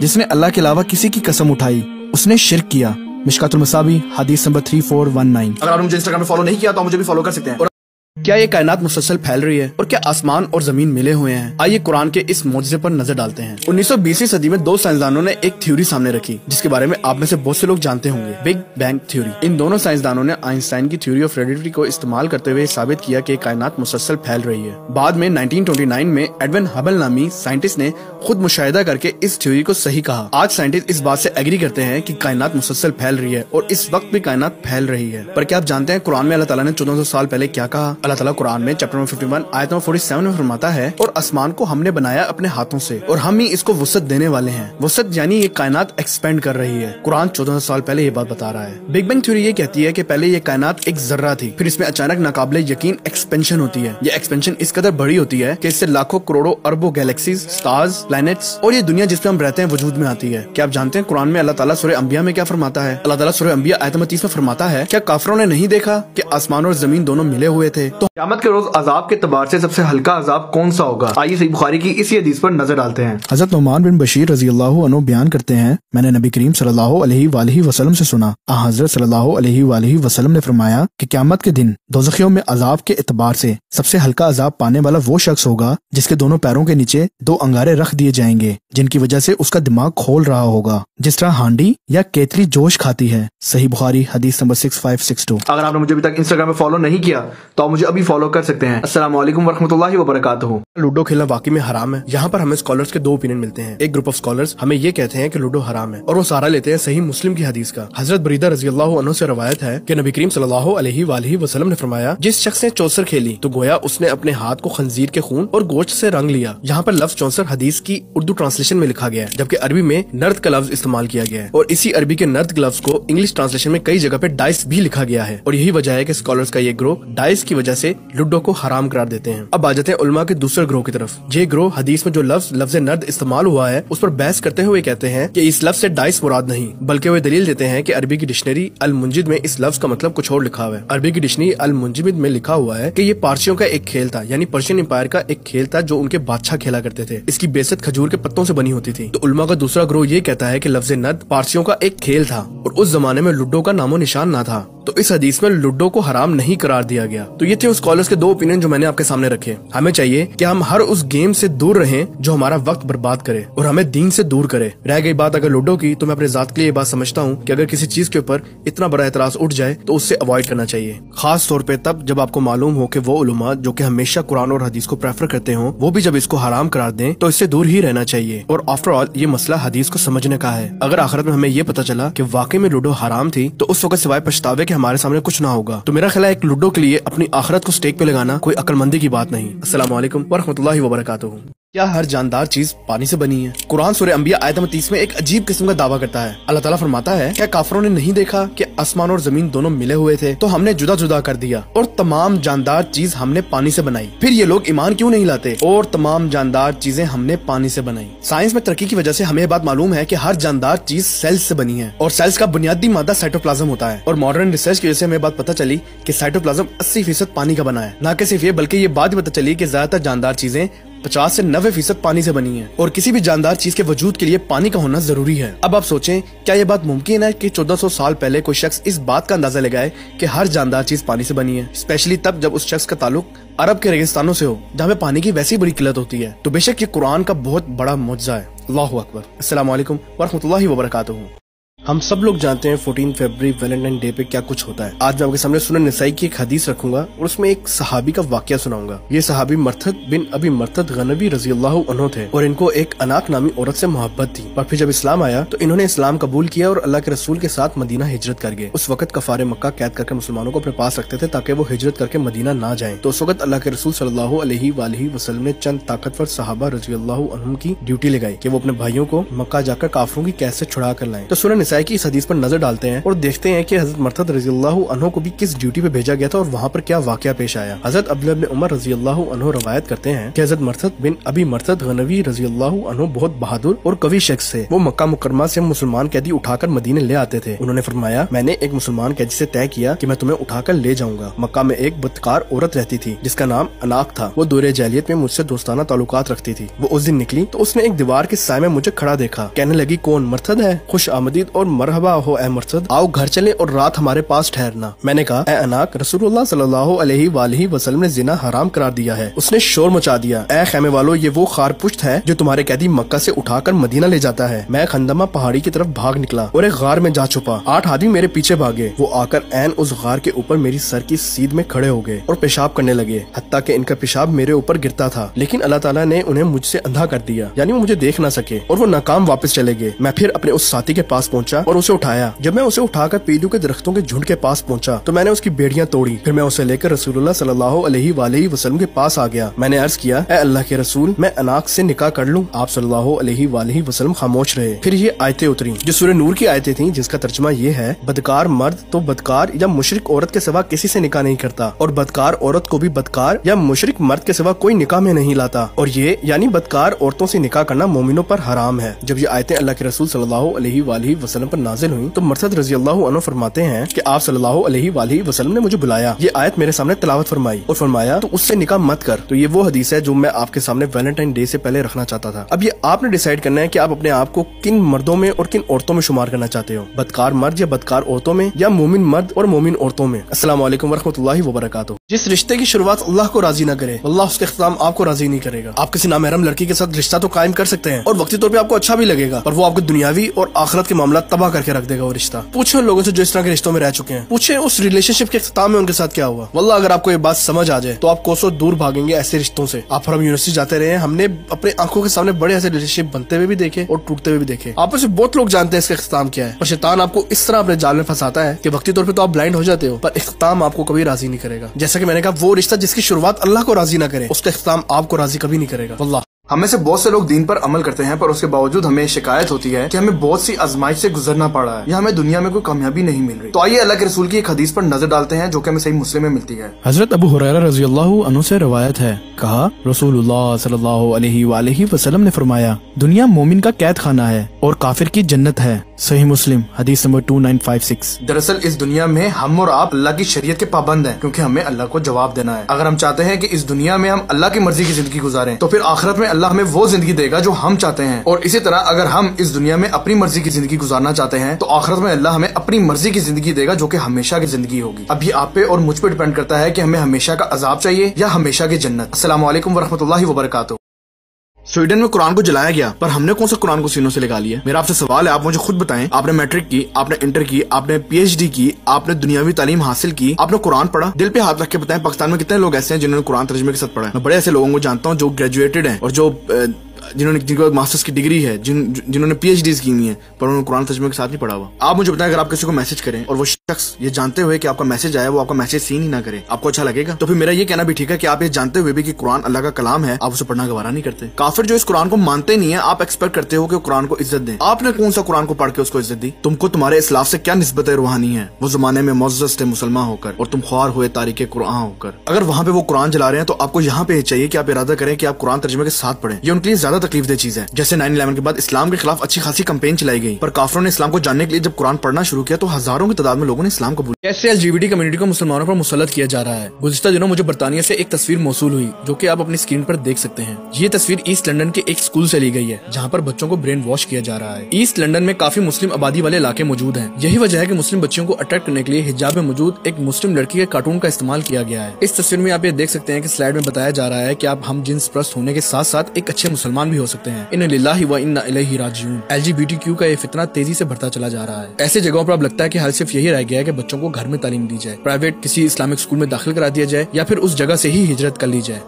A: जिसने अल्लाह के अलावा किसी की कसम उठाई उसने शिर्क किया। मिशकातुल मसाबी हदीस नंबर 3419।
B: अगर आपने मुझे इंस्टाग्राम पे फॉलो नहीं किया तो आप मुझे भी फॉलो कर सकते हैं। और
A: क्या ये कायनात मुसलसल फैल रही है और क्या आसमान और जमीन मिले हुए हैं? आइए कुरान के इस मौजज़े पर नजर डालते हैं। 1920वीं सदी में दो साइंसदानों ने एक थ्योरी सामने रखी जिसके बारे में आप में से बहुत से लोग जानते होंगे, बिग बैंग थ्योरी। इन दोनों साइंसदानों ने आइंस्टाइन की थ्योरी ऑफ रिलेटिविटी को इस्तेमाल करते हुए साबित किया कि कायनात मुसलसल फैल रही है। बाद में 1929 में एडविन हबल नामी साइंटिस्ट ने खुद मुशाहिदा करके इस थ्योरी को सही कहा। आज साइंटिस्ट इस बात से एग्री करते हैं कि कायनात मुसलसल फैल रही है और इस वक्त भी कायनात फैल रही है। पर क्या आप जानते हैं कुरान में अल्लाह ताला ने 1400 साल पहले क्या कहा? अल्लाह ताला कुरान में चैप्टर 51 आयत नंबर 47 में फरमाता है, और आसमान को हमने बनाया अपने हाथों से और हम ही इसको वसत देने वाले हैं। वसत यानी ये कायनात एक्सपेंड कर रही है। कुरान 1400 साल पहले ये बात बता रहा है। बिग बैंग थ्योरी ये कहती है कि पहले ये कायनात एक जर्रा थी, फिर इसमें अचानक नाकाबिले यकीन एक्सपेंशन होती है। ये एक्सपेंशन इस कदर बड़ी होती है कि इससे लाखों करोड़ों अरबों गैलेक्सीज, स्टार्स, प्लैनेट्स और ये दुनिया जिसपे हम रहते हैं वजूद में आती है। क्या आप जानते हैं कुरान में अल्लाह ताला सूरह अंबिया में क्या फरमाता है? अल्लाह ताला सूरह अंबिया आयत नंबर 30 में फरमाता है, क्या काफिरों ने नहीं देखा कि आसमान और जमीन दोनों मिले हुए थे? तो
B: क़यामत के रोज अजाब के तबार से सबसे हल्का अजाब कौन सा होगा? आइए सही बुखारी की इसी हदीस पर नजर डालते हैं।
A: हजरत नुमान बिन बशीर रजी अल्लाह अन्हु बयान करते हैं, मैंने नबी करीम सल्लल्लाहु अलैहि वसल्लम से सुना, हजरत सल्लल्लाहु अलैहि वसल्लम ने फरमाया कि क़यामत के दिन दोज़खियों में अजाब के एतबार से सबसे हल्का अजाब पाने वाला वो शख्स होगा जिसके दोनों पैरों के नीचे दो अंगारे रख दिए जाएंगे, जिनकी वजह से उसका दिमाग खोल रहा होगा जिस तरह हांडी या केतली जोश खाती है। सही बुखारी हदीस नंबर 6562।
B: अगर आपने मुझे अभी तक इंस्टाग्राम पे फॉलो नहीं किया तो आप मुझे अभी फॉलो कर सकते हैं। अस्सलाम वालेकुम वरहमतुल्लाहि वबरकातुहू।
A: लूडो खेलना वाकई में हराम है। यहाँ पर हमें स्कॉलर्स के दो ओपिनियन मिलते हैं। एक ग्रुप ऑफ स्कॉलर्स हमें ये कहते हैं कि लूडो हराम है और वो सहारा लेते हैं सही मुस्लिम की हदीस का। हजरत बरीदा रजी अल्लाह अन्हु से रवायत है कि नबी करीम सल्लल्लाहु अलैहि वसल्लम ने फरमाया, जिस शख्स ने चौसर खेली तो गोया उसने अपने हाथ को खंजीर के खून और गोश्त से रंग लिया। यहाँ पर लफ्ज चौसर हदीस की उर्दू ट्रांसलेशन में लिखा गया है, जबकि अरबी में नर्द का लफ्ज इस्तेमाल किया गया है और इसी अरबी के नर्द लफ्ज को इंग्लिश ट्रांसलेशन में कई जगह पे डाइस भी लिखा गया है। और यही वजह है कि स्कॉलर्स का ये ग्रोह डाइस की वजह से लूडो को हराम करार देते हैं। अब आ जाते हैं उलमा के दूसरे ग्रोह की तरफ। ये ग्रोह हदीस में जो लफ्ज नर्द इस्तेमाल हुआ है उस पर बहस करते हुए कहते हैं कि इस लफ्ज से डाइस मुराद नहीं, बल्कि वे दलील देते हैं कि अरबी की डिक्शनरी अल मुंजिद में इस लफ्ज का मतलब कुछ और लिखा हुआ है। अरबी की डिक्शनरी अल मुंजिद में लिखा हुआ है कि ये पारसियों का एक खेल था, यानी पर्शियन एम्पायर का एक खेल था जो उनके बादशाह खेला करते थे। इसकी बेसत खजूर के पत्तों से बनी होती थी। तो उलमा का दूसरा ग्रोह ये कहता है कि लफ्ज नर्द पारसियों का एक खेल था और उस जमाने में लूडो का नामो निशान ना था, तो इस हदीस में लूडो को हराम नहीं करार दिया गया। तो ये थे उस स्कॉलर्स के दो ओपिनियन जो मैंने आपके सामने रखे। हमें चाहिए कि हम हर उस गेम से दूर रहें जो हमारा वक्त बर्बाद करे और हमें दीन से दूर करे। रह गई बात अगर लूडो की, तो मैं अपने जात के लिए ये बात समझता हूँ कि अगर किसी चीज के ऊपर इतना बड़ा एतराज उठ जाए तो उससे अवॉइड करना चाहिए, खास तौर पे तब जब आपको मालूम हो कि वो उलमा जो कि हमेशा कुरान और हदीस को प्रेफर करते हो वो भी जब इसको हराम करार दें तो इससे दूर ही रहना चाहिए। और आफ्टर ऑल ये मसला हदीस को समझने का है। अगर आखिरत में हमें ये पता चला कि वाकई में लूडो हराम थी तो उस वक्त सिवाय पछतावे के हमारे सामने कुछ ना होगा। तो मेरा ख्याल है एक लूडो के लिए अपनी आखिरत को स्टेक पे लगाना कोई अक्लमंदी की बात नहीं। अस्सलाम वालेकुम वरहमतुल्लाहि वबरकातुहू। क्या हर जानदार चीज पानी से बनी है? कुरान सूरह अंबिया आयत नंबर 30 में एक अजीब किस्म का दावा करता है। अल्लाह ताला फरमाता है, क्या काफिरों ने नहीं देखा कि आसमान और जमीन दोनों मिले हुए थे तो हमने जुदा जुदा कर दिया और तमाम जानदार चीज हमने पानी से बनाई। फिर ये लोग ईमान क्यों नहीं लाते? और तमाम जानदार चीजें हमने पानी से बनाई। साइंस में तरक्की की वजह से हमें बात मालूम है कि हर जानदार चीज सेल्स से बनी है और सेल्स का बुनियादी मादा साइटोप्लाज्म होता है। और मॉडर्न रिसर्च की वजह से हमें बात पता चली कि साइटोप्लाज्म 80% पानी का बना है। न कि सिर्फ ये बल्कि ये बात भी पता चली कि ज्यादातर जानदार चीजें 50 से 90% पानी से बनी है और किसी भी जानदार चीज के वजूद के लिए पानी का होना जरूरी है। अब आप सोचें, क्या ये बात मुमकिन है कि 1400 साल पहले कोई शख्स इस बात का अंदाजा लगाए कि हर जानदार चीज पानी से बनी है, स्पेशली तब जब उस शख्स का ताल्लुक अरब के रेगिस्तानों से हो जहाँ पे पानी की वैसी बड़ी किल्लत होती है। तो बेशक ये कुरान का बहुत बड़ा मुअज्जा है। अल्लाहु अकबर। अस्सलाम वालेकुम वरहमतुल्लाहि वबरकातुहू। हम सब लोग जानते हैं 14 फरवरी वैलेंटाइन डे पे क्या कुछ होता है। आज मैं आपके सामने सुनन नसाई की एक हदीस रखूंगा और उसमें एक सहाबी का वाकया सुनाऊंगा। ये सहाबी मरथद बिन अबी मरथद गनवी रज़ियल्लाहु अन्हु थे और इनको एक अनाक नामी औरत से मोहब्बत थी। पर फिर जब इस्लाम आया तो इन्होंने इस्लाम कबूल किया और अल्लाह के रसूल के साथ मदीना हिजरत कर गए। उस वक्त कफारे मक्का कैद करके मुसलमानों को अपने पास रखते थे ताकि वो हिजरत करके मदीना ना जाएं। तो उस वक्त अल्लाह के रसूल सल्लल्लाहु अलैहि वसल्लम ने चंद ताकतवर सहाबा रज़ियल्लाहु अन्हुम की ड्यूटी लगाई कि वो अपने भाइयों को मक्का जाकर काफिरों की कैद से छुड़ा कर लाएं। तो सुनन नसाई की इस हदीस पर नजर डालते हैं और देखते हैं कि हजरत मरथद रज़ियल्लाहु अन्हु को भी किस ड्यूटी पे भेजा गया था और वहाँ पर क्या वाकया पेश आया। हजरत अब्दुल्लाह इब्न उमर रज़ियल्लाहु अन्हु रवायत करते हैं कि हजरत मरथद बिन अबी मरथद गनवी रज़ियल्लाहु अन्हु बहुत बहादुर और कवि शख्स थे। वो मक्का मुकरमा से मुसलमान कैदी उठाकर मदीने ले आते थे। उन्होंने फरमाया, मैंने एक मुसलमान कैदी से तय किया कि मैं तुम्हें उठाकर ले जाऊंगा। मक्का में एक बदकार औरत रहती थी जिसका नाम अनाक था। वो दौरे जहलियत में मुझसे दोस्ताना ताल्लुकात रखती थी। वो उस दिन निकली तो उसने एक दीवार के साए में मुझे खड़ा देखा। कहने लगी, कौन? मरथद है? खुश आमदीद और मरहबा हो ए मरथद, आओ घर चले और रात हमारे पास ठहरना। मैंने कहा, ए अनाक, रसूलुल्लाह सल्लल्लाहु अलैहि वसल्लम ने जिना हराम करार दिया है। उसने शोर मचा दिया, ए खैमे वालों, ये वो खारपुश्त है जो तुम्हारे कैदी मक्का से उठाकर मदीना ले जाता है। मैं खंदमा पहाड़ी की तरफ भाग निकला और एक गार में जा छुपा। 8 आदमी मेरे पीछे भागे। वो आकर ऐन उस गार के ऊपर मेरी सर की सीध में खड़े हो गए और पेशाब करने लगे, हत्ता कि इनका पेशाब मेरे ऊपर गिरता था। लेकिन अल्लाह ताला ने उन्हें मुझसे अंधा कर दिया, यानी वो मुझे देख ना सके और वो नाकाम वापस चले गए। मैं फिर अपने उस साथी के पास पहुंचा और उसे उठाया। जब मैं उसे उठाकर पीलू के दरख्तों के झुंड के पास पहुंचा तो मैंने उसकी बेड़ियां तोड़ी। फिर मैं उसे लेकर रसूलुल्लाह सल्लल्लाहु अलैहि वसल्लम के पास आ गया। मैंने अर्ज किया, ए अल्लाह के रसूल, मैं अनाक से निकाह कर लूं? आप सल्लल्लाहु अलैहि वसल्लम खामोश रहे। फिर ये आयतें उतरी जो सूरह नूर की आयतें थीं, जिसका तर्जुमा ये है, बदकार मर्द तो बदकार या मुशरिक औरत के सिवा किसी से निकाह नहीं करता और बदकार औरत को भी बदकार या मुशरिक मर्द के सिवा कोई निकाह में नहीं लाता, और ये यानी बदकार औरतों से निकाह करना मोमिनों पर हराम है। जब ये आयतें अल्लाह के रसूल सल्लल्लाहु अलैहि वसल्लम पर नाजिल हुई तो मरथद रज़ियल्लाहु अन्हु फरमाते हैं कि आप सल्लल्लाहु अलैहि वसल्लम ने मुझे बुलाया, ये आयत मेरे सामने तिलावत फरमाई और फरमाया, तो उससे निकाह मत कर। तो ये वो हदीस है जो मैं आपके सामने वैलेंटाइन डे से पहले रखना चाहता था। अब ये आपने डिसाइड करना है कि आप अपने आप को किन मर्दों में और किन औरतों में शुमार करना चाहते हो, बदकार मर्द या बदकार औरतों में, या मोमिन मर्द और मोमिन औरतों में। अस्सलाम वालेकुम वरहमतुल्लाहि वबरकातुहू। जिस रिश्ते की शुरुआत अल्लाह को राजी न करे, अल्लाह उसका इख्तिताम आपको राजी नहीं करेगा। आप किसी नामहरम लड़की के साथ रिश्ता तो कायम कर सकते हैं और वक्ती तौर पे आपको अच्छा भी लगेगा, पर वो आपको दुनियावी और आखिरत के मामला तबाह करके रख देगा वो रिश्ता। पूछे उन लोगों से जो इस तरह के रिश्तों में रह चुके हैं, पूछे उस रिलेशनशिप के इख्तिताम में उनके साथ क्या हुआ। वल्लाह अगर आपको ये बात समझ आ जाए तो आप कोसों दूर भागेंगे ऐसे रिश्तों से। आप हम यूनिवर्सिटी जाते रहे, हमने अपने आंखों के सामने बड़े ऐसे रिलेशनशिप बनते हुए भी देखे और टूटते हुए भी देखे। आप में से बहुत लोग जानते हैं इसका इख्तिताम क्या है, पर शैतान आपको इस तरह अपने जाल में फंसाता है कि वक्ती तौर पे तो आप ब्लाइंड हो जाते हो, पर इख्तिताम आपको कभी राजी नहीं करेगा। जैसा कि मैंने कहा, वो रिश्ता जिसकी शुरुआत अल्लाह को राजी ना करे, उसका इख्तिताम आपको राजी कभी नहीं करेगा। वल्लाह
B: हम में से बहुत से लोग दीन पर अमल करते हैं, पर उसके बावजूद हमें शिकायत होती है कि हमें बहुत सी आजमाइश से गुजरना पड़ा है या हमें दुनिया में कोई कामयाबी नहीं मिल रही। तो आइए अल्लाह के रसूल की एक हदीस पर नजर डालते हैं जो कि हमें सही मुस्लिम में मिलती है।
A: हजरत अबू हुरैरा रज़ियल्लाहु अन्हु से रवायत है, कहा, रसूलुल्लाह सल्लल्लाहु अलैहि वसल्लम ने फरमाया, दुनिया मोमिन का कैद खाना है और काफिर की जन्नत है। सही मुस्लिम हदीस नंबर 2956।
B: दरअसल इस दुनिया में हम और आप अल्लाह की शरीयत के पाबंद हैं, क्योंकि हमें अल्लाह को जवाब देना है। अगर हम चाहते हैं कि इस दुनिया में हम अल्लाह की मर्जी की जिंदगी गुजारें, तो फिर आखिरत में अल्लाह हमें वो जिंदगी देगा जो हम चाहते हैं। और इसी तरह अगर हम इस दुनिया में अपनी मर्जी की जिंदगी गुजारना चाहते हैं, तो आखिरत में अल्लाह हमें अपनी मर्जी की जिंदगी देगा जो कि हमेशा की जिंदगी होगी। अब ये आप पे और मुझ पे डिपेंड करता है कि हमें हमेशा का अजाब चाहिए या हमेशा की जन्नत। अस्सलाम वालेकुम वरहमतुल्लाहि वबरकातुहू।
A: स्वीडन में कुरान को जलाया गया, पर हमने कौन सा कुरान को सीनों से लगा लिया? मेरा आपसे सवाल है, आप मुझे खुद बताएं। आपने मैट्रिक की, आपने इंटर की, आपने PhD की, आपने दुनियावी तालीम हासिल की, आपने कुरान पढ़ा? दिल पे हाथ रख के बताएं, पाकिस्तान में कितने लोग ऐसे हैं जिन्होंने कुरान तर्जुमे के साथ पढ़ा है? मैं बड़े ऐसे लोगों को जानता हूँ जो ग्रेजुएटेड हैं और जिनको मास्टर्स की डिग्री है, जिन्होंने PhDs की हुई है, पर उन्होंने कुरान तर्जुमे के साथ नहीं पढ़ा हुआ। आप मुझे बताएं, अगर आप किसी को मैसेज करें और वो शख्स ये जानते हुए कि आपका मैसेज आया, वो आपका मैसेज सीन ही ना करे, आपको अच्छा लगेगा? तो फिर मेरा ये कहना भी ठीक है कि आप ये जानते हुए भी कि कुरान अल्लाह का कलाम है, आप उसे पढ़ना गवारा नहीं करते। काफिर जो इस कुरान को मानते नहीं है, आप एक्सपेक्ट करते हो कि कुरान को इज्जत दें। आपने कौन सा कुरान को पढ़ के उसको इज्जत दी? तुमको तुम्हारे इस्लाफ से क्या निस्बत रूहानी है? वो जमाने में मुअज़्ज़ज़ थे मुसलमान होकर और तुम ख्वार हुए तारीके कुरान होकर। अगर वहाँ पे वो कुरान जला रहे हैं तो आपको यहाँ पे चाहिए कि आप इरादा करें कि आप कुरान तर्जुमे के साथ पढ़ें। ये उनके लिए ज्यादा तकलीफ दे चीज है। जैसे 9/11 के बाद इस्लाम के खिलाफ अच्छी खासी कैंपेन चलाई गई, पर काफिरों ने इस्लाम को जानने के लिए जब कुरान पढ़ना शुरू किया तो हजारों की तादाद में लोगों ने इस्लाम कबूल। कैसे LGBT कम्युनिटी को मुसलमानों पर मुसल्लत किया जा रहा है। गुज़िश्ता दिनों मुझे बरतानिया से एक तस्वीर मौसूल हुई जो कि आप अपनी स्क्रीन पर देख सकते हैं। ये तस्वीर ईस्ट लंदन के एक स्कूल से ली गई है जहाँ पर बच्चों को ब्रेन वॉश किया जा रहा है। ईस्ट लंदन में काफी मुस्लिम आबादी वाले इलाके मौजूद हैं। यही वजह है कि मुस्लिम बच्चों को अट्रैक्ट करने के लिए हिजाब में मौजूद एक मुस्लिम लड़की के कार्टून का इस्तेमाल किया गया है। इस तस्वीर में आप ये देख सकते हैं कि स्लाइड में बताया जा रहा है कि आप हम जिन्स प्रस्त होने के साथ साथ एक अच्छे मुसलमान भी हो सकते हैं। इन्ना लिल्लाहि व इन्ना इलैहि राजिऊन। LGBTQ का ये फितना तेजी से बढ़ता चला जा रहा है। ऐसे जगहों पर अब लगता है कि हाल सिर्फ यही रह गया है कि बच्चों को घर में तालीम दी जाए, प्राइवेट किसी इस्लामिक स्कूल में दाखिल करा दिया जाए या फिर उस जगह से ही हिजरत कर ली जाए।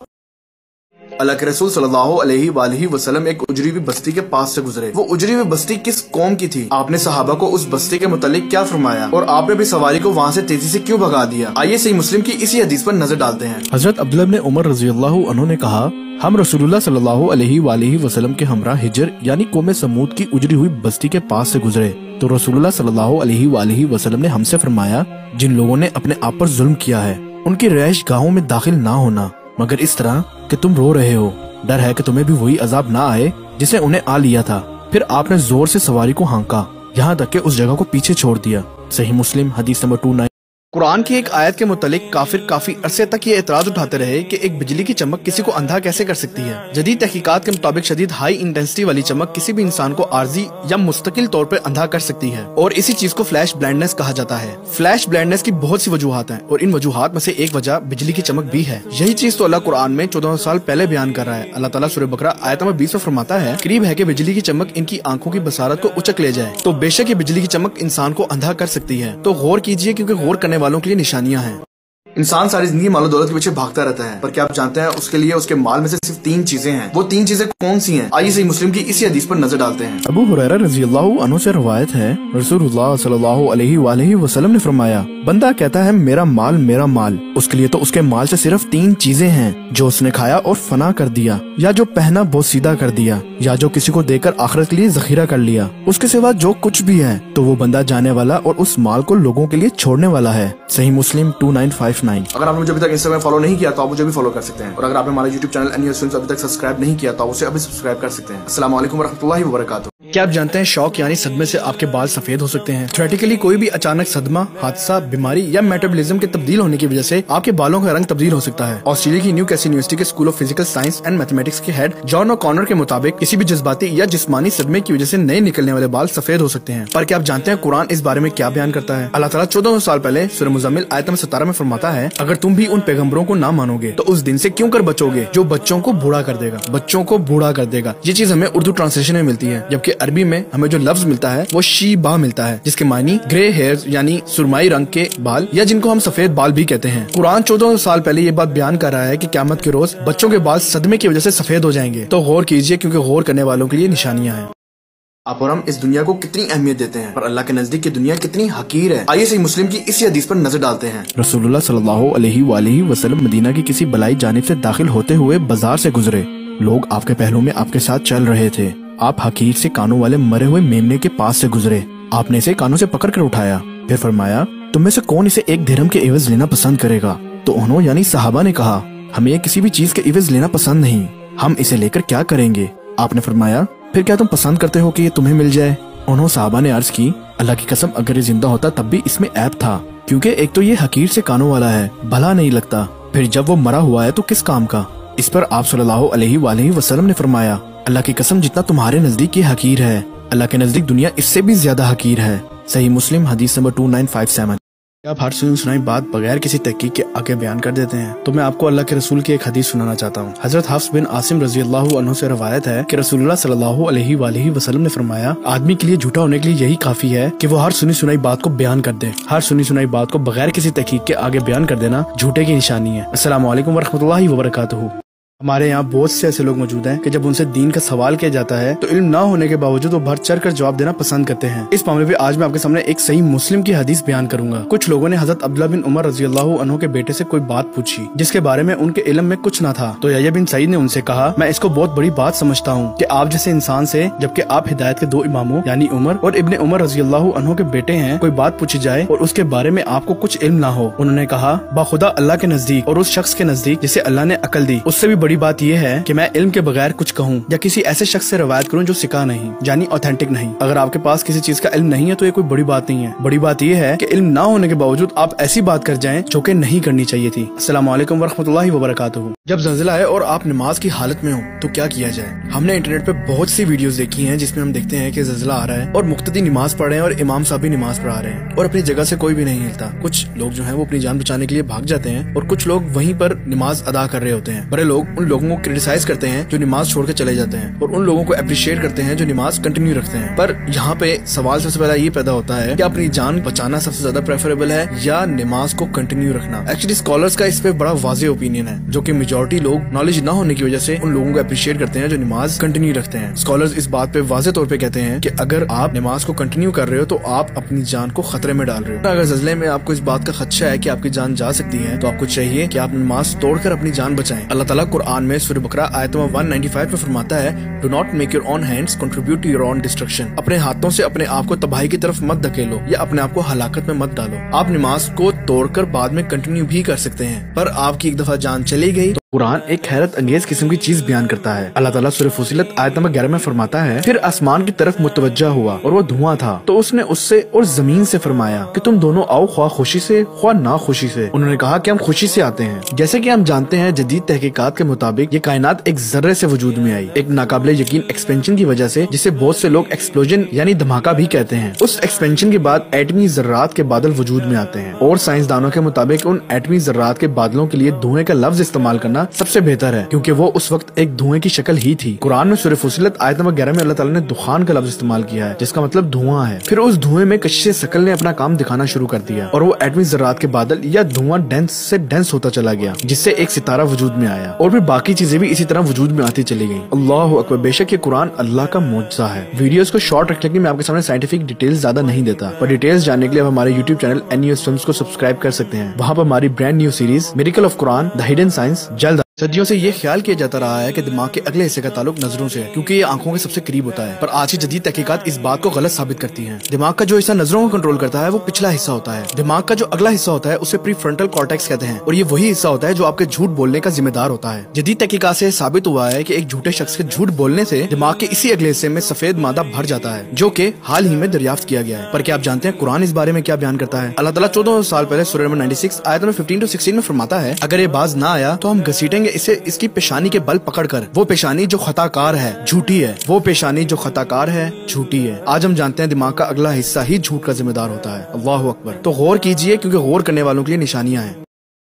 B: अल्लाह के रसूल सल्लल्लाहु अलैहि वसल्लम एक उजरी हुई बस्ती के पास से गुजरे। वो उजरी हुई बस्ती किस कौम की थी? आपने सहाबा को उस बस्ती के मुतालिक क्या फरमाया और आपने भी सवारी को वहाँ से तेजी से क्यों भगा दिया? आइए सही मुस्लिम की इसी हदीस पर नजर डालते हैं।
A: हजरत अब्दुल्लाह इब्न उमर रज़ियल्लाहु अन्हु ने कहा, हम रसूलुल्लाह सल्लल्लाहु अलैहि वसल्लम के हमरा हिजर यानी कौम समूद की उजरी हुई बस्ती के पास से गुजरे तो रसूलुल्लाह सल्लल्लाहु अलैहि वसल्लम ने हमसे फरमाया, जिन लोगों ने अपने आप पर जुल्म किया है उनकी रिहाइश गाहों में दाखिल ना होना मगर इस तरह कि तुम रो रहे हो, डर है कि तुम्हें भी वही अजाब ना आए जिसे उन्हें आ लिया था। फिर आपने जोर से सवारी को हाँका यहाँ तक कि उस जगह को पीछे छोड़ दिया। सही मुस्लिम हदीस नंबर 29। कुरान की एक आयत के मुतालिक काफिर काफी अरसे तक ये एतराज उठाते रहे कि एक बिजली की चमक किसी को अंधा कैसे कर सकती है। जदीद तहकीकात के मुताबिक शदीद हाई इंटेंसिटी वाली चमक किसी भी इंसान को आर्जी या मुस्तकिल तौर पर अंधा कर सकती है और इसी चीज को फ्लैश ब्लाइंडनेस कहा जाता है। फ्लैश ब्लाइंडनेस की बहुत सी वजूहात हैं और इन वजूहात में से एक वजह बिजली की चमक भी है। यही चीज तो अल्लाह कुरान में 14 साल पहले बयान कर रहा है। अल्लाह ताला सूरह बकरा आयत नंबर 20 में फरमाता है, करीब है कि बिजली की चमक इनकी आंखों की बसारत को उचक ले जाए। तो बेशक ये बिजली की चमक इंसान को अंधा कर सकती है। तो गौर कीजिए क्योंकि गौर करने वालों के लिए निशानियां हैं।
B: इंसान सारी जिंदगी मालो दौलत के पीछे भागता रहता है, पर क्या आप जानते हैं उसके लिए उसके माल में से सिर्फ 3 चीजें हैं। वो 3 चीजें कौन सी हैं? आइए सही मुस्लिम की इसी हदीस पर नजर डालते हैं।
A: अबू हुरैरा रज़ियल्लाहु अन्हु से रवायत है, रसूलुल्लाह सल्लल्लाहु अलैहि वसल्लम ने फरमाया, बंदा कहता है मेरा माल, उसके लिए तो उसके माल से सिर्फ 3 चीजें हैं, जो उसने खाया और फना कर दिया, या जो पहना बहुत सीधा कर दिया, या जो किसी को देकर आखिरत के लिए जखीरा कर लिया। उसके सिवा जो कुछ भी है तो वो बंदा जाने वाला और उस माल को लोगों के लिए छोड़ने वाला है। सही मुस्लिम 2959।
B: अगर आपने मुझे अभी तक इंस्टाग्राम फॉलो नहीं किया तो आप मुझे भी फॉलो कर सकते हैं और अगर आपने हमारा यूट्यूब चैनल एनयूएस फिल्म्स अभी तक सब्सक्राइब नहीं किया तो आप उसे अभी सब्सक्राइब कर सकते हैं। अस्सलाम वालेकुम वरहमतुल्लाहि वबरकातुहू।
A: क्या आप जानते हैं शौक यानी सदमे से आपके बाल सफेद हो सकते हैं? थ्योरेटिकली कोई भी अचानक सदमा, हादसा, बीमारी या मेटाबॉलिज्म के तब्दील होने की वजह से आपके बालों का रंग तब्दील हो सकता है। ऑस्ट्रेलिया की न्यूकैसल यूनिवर्सिटी के school of physical science and mathematics के हेड जॉन ओकॉनर के मुताबिक किसी भी जज्बाती या जिस्मानी सदमे की वजह से नए निकलने वाले बाल सफेद हो सकते हैं। पर क्या आप जानते हैं कुरान इस बारे में क्या बयान करता है? अल्लाह ताला 14 साल पहले सूरह मुज़म्मिल आयत नंबर 17 में फरमाता है, अगर तुम भी उन पैगंबरों को ना मानोगे तो उस दिन से क्यों कर बचोगे जो बच्चों को बूढ़ा कर देगा। बच्चों को बूढ़ा कर देगा, ये चीज हमें उर्दू ट्रांसलेशन में मिलती है, जबकि अरबी में हमें जो लफ्ज मिलता है वो शीबा मिलता है, जिसके मायनी ग्रे हेयर्स यानी सुरमाई रंग के बाल या जिनको हम सफेद बाल भी कहते हैं। कुरान 14 साल पहले ये बात बयान कर रहा है कि क़यामत के रोज बच्चों के बाल सदमे की वजह से सफेद हो जाएंगे। तो गौर कीजिए क्योंकि गौर करने वालों के लिए निशानियां हैं।
B: आप और हम इस दुनिया को कितनी अहमियत देते हैं, पर अल्लाह के नजदीक की दुनिया कितनी हकीर है। आइए सही मुस्लिम की इसी हदीस पर नजर डालते हैं।
A: रसूलुल्लाह सल्लल्लाहु अलैहि वसल्लम मदीना की किसी बलाई जानिब से दाखिल होते हुए बाजार से गुजरे। लोग आपके पहलू में आपके साथ चल रहे थे। आप हकीर से कानों वाले मरे हुए मेमने के पास से गुजरे। आपने इसे कानों से पकड़ कर उठाया, फिर फरमाया, तुम में से कौन इसे 1 दिरहम के एवज लेना पसंद करेगा? तो उन्होंने यानी सहाबा ने कहा, हमें किसी भी चीज के एवज लेना पसंद नहीं, हम इसे लेकर क्या करेंगे? आपने फरमाया, फिर क्या तुम पसंद करते हो कि ये तुम्हें मिल जाए? उन्होंने सहाबा ने अर्ज की, अल्लाह की कसम अगर ये जिंदा होता तब भी इसमें ऐब था, क्योंकि एक तो ये हकीर से कानों वाला है, भला नहीं लगता, फिर जब वो मरा हुआ है तो किस काम का? इस पर आप सल्लल्लाहु अलैहि वसल्लम ने फरमाया, अल्लाह की कसम जितना तुम्हारे नजदीक ये हकीर है, अल्लाह के नजदीक दुनिया इससे भी ज्यादा हकीर है। सही मुस्लिम हदीस नंबर 2957। आप हर सुनाई बात बगैर किसी तहकीक के आगे बयान कर देते हैं, तो मैं आपको अल्लाह के रसूल की एक हदीस सुनाना चाहता हूँ। हजरत हफ्स बिन आसिम रज़ियल्लाहु अन्हु से रवायत है कि रसूलुल्लाह सल्लल्लाहु अलैहि वसल्लम ने फरमाया, आदमी के लिए झूठा होने के लिए यही काफी है कि वो हर सुनाई बात को बयान कर दे। हर सुनाई बात को बगैर किसी तहकीक के आगे बयान कर देना झूठे की निशानी है। अस्सलाम वालेकुम वरहमतुल्लाहि वबरकातुहू। हमारे यहाँ बहुत से ऐसे लोग मौजूद हैं कि जब उनसे दीन का सवाल किया जाता है तो इल्म ना होने के बावजूद वो बढ़ चढ़ कर जवाब देना पसंद करते हैं। इस मामले में आज मैं आपके सामने एक सही मुस्लिम की हदीस बयान करूंगा। कुछ लोगों ने हजरत अब्दुल्लाह बिन उमर रज़ियल्लाहु अन्हु के बेटे से कोई बात पूछी जिसके बारे में उनके इल्म में कुछ ना था। तो यहया बिन सईद ने उनसे कहा, मैं इसको बहुत बड़ी बात समझता हूँ कि आप जैसे इंसान से, जबकि आप हिदायत के 2 इमामों यानी उमर और इब्ने उमर रज़ियल्लाहु अन्हु के बेटे हैं, कोई बात पूछी जाए और उसके बारे में आपको कुछ इल्म ना हो। उन्होंने कहा, बाखुदा अल्लाह के नजदीक और उस शख्स के नजदीक जिसे अल्लाह ने अकल दी, उससे भी बड़ी बात यह है कि मैं इल्म के बगैर कुछ कहूँ या किसी ऐसे शख्स से रवायत करूँ जो सिका नहीं यानी ऑथेंटिक नहीं। अगर आपके पास किसी चीज का इल्म नहीं है तो ये कोई बड़ी बात नहीं है। बड़ी बात यह है कि इल्म ना होने के बावजूद आप ऐसी बात कर जाएं जो कि नहीं करनी चाहिए थी। अस्सलाम वालेकुम वरहमतुल्लाहि वबरकातुहू। जब ज़ल्ज़ला आए और आप नमाज की हालत में हो तो क्या किया जाए? हमने इंटरनेट पे बहुत सी वीडियोस देखी हैं जिसमें हम देखते हैं कि ज़ल्ज़ला आ रहा है और मुक्तदी नमाज पढ़ रहे हैं और इमाम साहब भी नमाज पढ़ा रहे हैं और अपनी जगह से कोई भी नहीं हिलता। कुछ लोग जो हैं वो अपनी जान बचाने के लिए भाग जाते हैं और कुछ लोग वहीं पर नमाज अदा कर रहे होते हैं। बड़े लोग उन लोगों को क्रिटिसाइज करते हैं जो नमाज छोड़ के चले जाते हैं, और उन लोगों को अप्रिशिएट करते हैं जो नमाज कंटिन्यू रखते हैं। पर यहाँ पे सवाल सबसे पहला ये पैदा होता है कि अपनी जान बचाना सबसे ज्यादा प्रेफरेबल है या नमाज को कंटिन्यू रखना। एक्चुअली स्कॉलर्स का इस पे बड़ा वाज़ेह ओपिनियन है, जो कि मेजॉरिटी लोग नॉलेज न होने की वजह से उन लोगों को अप्रिशिएट करते हैं जो नमाज कंटिन्यू रखते हैं। स्कॉलर्स इस बात पे वाज़ेह तौर पे कहते हैं कि अगर आप नमाज को कंटिन्यू कर रहे हो तो आप अपनी जान को खतरे में डाल रहे हो। अगर ज़ल्ज़ले में आपको इस बात का खदशा है कि आपकी जान जा सकती है तो आपको चाहिए कि आप नमाज तोड़कर अपनी जान बचाएं। अल्लाह ताला कुरान में सूरह बकरा आयत नंबर 195 में फरमाता है, do not make your own hands contribute to your own destruction. अपने हाथों से अपने आप को तबाही की तरफ मत धकेलो या अपने आप को हलाकत में मत डालो। आप नमाज को तोड़कर बाद में कंटिन्यू भी कर सकते हैं, पर आपकी एक दफा जान चली गई तो कुरान एक हैरत अंगेज किस्म की चीज बयान करता है। अल्लाह ताला सूरह फुसिलत आयत नंबर 11 में फरमाता है, फिर आसमान की तरफ मुतवज्जा हुआ और वो धुआं था, तो उसने उससे और जमीन से फरमाया कि तुम दोनों आओ, ख्वाह खुशी से ख्वाह ना खुशी से। उन्होंने कहा कि हम खुशी से आते हैं। जैसे कि हम जानते हैं, जदीद तहकीकात के मुताबिक ये कायनात एक जर्रे से वजूद में आई, एक नाकाबिले यकीन एक्सपेंशन की वजह से, जिसे बहुत से लोग एक्सप्लोजन यानी धमाका भी कहते हैं। उस एक्सपेंशन के बाद एटमी जर्रात के बादल वजूद में आते हैं, और साइंसदानों के मुताबिक उन एटमी जर्रात के बादलों के लिए धुएं का लफ्ज इस्तेमाल करना सबसे बेहतर है, क्योंकि वो उस वक्त एक धुएं की शक्ल ही थी। कुरान में सूरह फुसिलत आयत नंबर 11 में अल्लाह ताला ने दुखान का लफ्ज इस्तेमाल किया है, जिसका मतलब धुआं है। फिर उस धुएं में कशिश शकल ने अपना काम दिखाना शुरू कर दिया और वो एटमी जर्रात के बादल या धुआं डेंस से डेंस होता चला गया, जिससे एक सितारा वजूद में आया, और फिर बाकी चीजें भी इसी तरह वजूद में आती चली गई। अल्लाह अकबर, बेशक ये कुरान अल्लाह का मोजज़ा है। वीडियोस को शॉर्ट रखने के लिए मैं आपके सामने साइंटिफिक डिटेल्स ज्यादा नहीं देता, पर डिटेल्स जानने के लिए आप हमारे यूट्यूब चैनल NUS Films को सब्सक्राइब कर सकते हैं। वहाँ पर हमारी brand new series miracle of Quran the hidden science जल्द। सदियों से ये ख्याल किया जाता रहा है कि दिमाग के अगले हिस्से का ताल्लुक नजरों से है, क्योंकि ये आंखों के सबसे करीब होता है, पर आज की जदीद तहकीकात इस बात को गलत साबित करती है। दिमाग का जो हिस्सा नजरों को कंट्रोल करता है वो पिछला हिस्सा होता है। दिमाग का जो अगला हिस्सा होता है उसे प्रीफ्रंटल कॉर्टेक्स कहते हैं, और ये वही हिस्सा होता है जो आपके झूठ बोलने का जिम्मेदार होता है। जदीद तहकीकात से साबित हुआ है कि एक झूठे शख्स के झूठ बोलने से दिमाग के इसी अगले हिस्से में सफेद मादा भर जाता है, जो कि हाल ही में दरियाफ्त किया गया है। पर क्या आप जानते हैं कुरान इस बारे में क्या बयान करता है? अल्लाह ताला 14 साल पहले सूरह नंबर 96 आयत नंबर 15 से 16 में फरमाता है, अगर ये बाज ना आया तो हम घसीटेंगे इसे इसकी पेशानी के बल पकड़कर। वो पेशानी जो खताकार है, झूठी है। वो पेशानी जो खताकार है, झूठी है। आज हम जानते हैं दिमाग का अगला हिस्सा ही झूठ का जिम्मेदार होता है। अल्लाहु अकबर। तो गौर कीजिए, क्योंकि गौर करने वालों के लिए निशानियां हैं।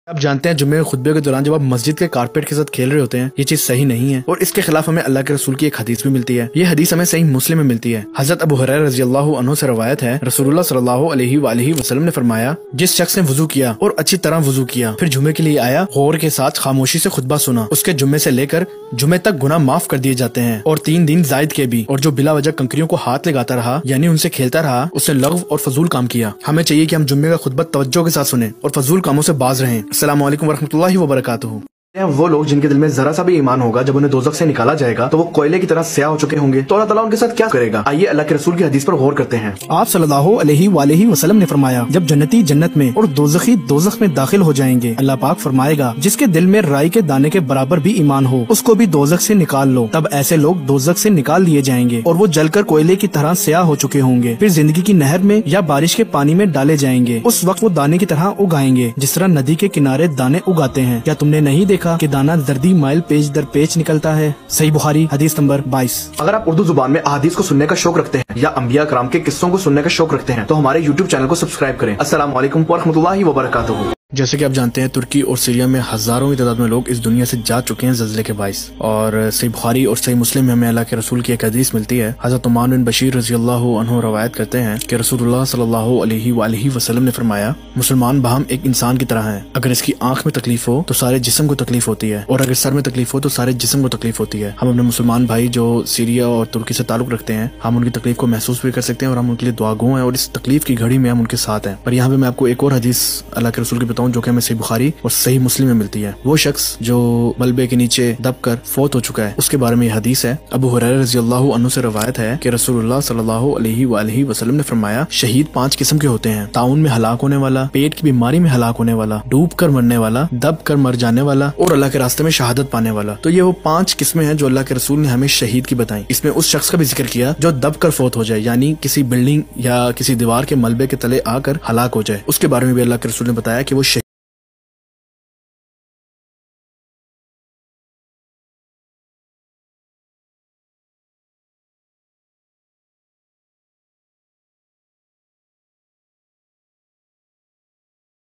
A: आप जानते हैं जुम्मे के खुतबे के दौरान जब आप मस्जिद के कारपेट के साथ खेल रहे होते हैं, ये चीज सही नहीं है, और इसके खिलाफ हमें अल्लाह के रसूल की एक हदीस भी मिलती है। ये हदीस हमें सही मुस्लिम में मिलती है। हजरत अबू हुरैरा रज़ियल्लाहु अन्हु से रवायत है, रसूलुल्लाह सल्लल्लाहु अलैहि वसल्लम ने फरमाया, जिस शख्स ने वुजू किया और अच्छी तरह वुजू किया, फिर जुम्मे के लिए आया, गौर के साथ खामोशी से खुतबा सुना, उसके जुम्मे से लेकर जुम्मे तक गुनाह माफ कर दिए जाते हैं, और 3 दिन जायद के भी। और जो बिला वजह कंकरियों को हाथ लगाता रहा यानी उनसे खेलता रहा, उसने लग़व और फजूल काम किया। हमें चाहिए कि हम जुम्मे का खुतबा तवज्जो के साथ सुने और फजूल कामों से बाज रहें। अस्सलामु अलैकुम वरहमतुल्लाहि वबरकातुहू। वो लोग जिनके दिल में जरा सा भी ईमान होगा, जब उन्हें दोज़ख से निकाला जाएगा तो वो कोयले की तरह स्याह हो चुके होंगे, तो अल्लाह ताला उनके साथ क्या करेगा? आइए अल्लाह के रसूल की हदीस पर गौर करते हैं। आप सल्लल्लाहु अलैहि वसल्लम ने फरमाया, जब जन्नती जन्नत में और दोज़खी दोज़ख में दाखिल हो जाएंगे, अल्लाह पाक फरमाएगा, जिसके दिल में राई के दाने के बराबर भी ईमान हो, उसको भी दोज़ख से निकाल लो। तब ऐसे लोग दोज़ख से निकाल लिए जाएंगे और वो जलकर कोयले की तरह स्याह हो चुके होंगे। फिर जिंदगी की नहर में या बारिश के पानी में डाले जाएंगे। उस वक्त वो दाने की तरह उगाएंगे, जिस तरह नदी के किनारे दाने उगाते हैं। क्या तुमने नहीं देखा कि दाना माइल पेज दर पेज निकलता है? सही बुखारी हदीस नंबर 22। अगर आप उर्दू जुबान में अहादीस को सुनने का शौक रखते हैं या अंबिया कराम के किस्सों को सुनने का शौक रखते हैं, तो हमारे यूट्यूब चैनल को सब्सक्राइब करें। अस्सलामु अलैकुम वरहमतुल्लाहि वबरकातुहू। जैसे कि आप जानते हैं, तुर्की और सीरिया में हजारों की तादाद में लोग इस दुनिया से जा चुके हैं ज़ल्ज़ले के बाइस। और सही बुखारी और सही मुस्लिम में हमें अल्लाह के रसूल की एक हदीस मिलती है। हज़रत उमान बिन बशीर रज़ियल्लाहु अन्हु रवायत करते हैं कि रसूलुल्लाह सल्लल्लाहु अलैहि वसल्लम ने फरमाया, मुसलमान बहम एक इंसान की तरह है। अगर इसकी आंख में तकलीफ हो तो सारे जिस्म को तकलीफ होती है, और अगर सर में तकलीफ हो तो सारे जिस्म को तकलीफ होती है। हम अपने मुसलमान भाई जो सीरिया और तुर्की से ताल्लुक रखते हैं, हम उनकी तकलीफ को महसूस भी कर सकते हैं और हम उनके लिए दुआगो हैं, और इस तकलीफ की घड़ी में हम उनके साथ हैं। पर यहाँ पे मैं आपको एक और हदीस अल्लाह के रसूल की बताऊं, जो कि हमें सही बुखारी और सही मुस्लिम में मिलती है। वो शख्स जो मलबे के नीचे दबकर फौत हो चुका है, उसके बारे में ये हदीस है। अबू हुरैरा रज़ियल्लाहु अन्हु से रवायत है कि रसूलुल्लाह सल्लल्लाहु अलैहि वसल्लम ने फरमाया, शहीद 5 किस्म के होते हैं, ताउन में हलाक होने वाला, पेट की बीमारी में हलाक होने वाला, डूब कर मरने वाला, दब कर मर जाने वाला, और अल्लाह के रास्ते में शहादत पाने वाला। तो ये वो 5 किस्में हैं जो अल्लाह के रसूल ने हमें शहीद की बताई। इसमें उस शख्स का भी जिक्र किया जो दब कर फौत हो जाए, यानी किसी बिल्डिंग या किसी दीवार के मलबे के तले आकर हलाक हो जाए। उसके बारे में भी अल्लाह के रसूल ने बताया कि वो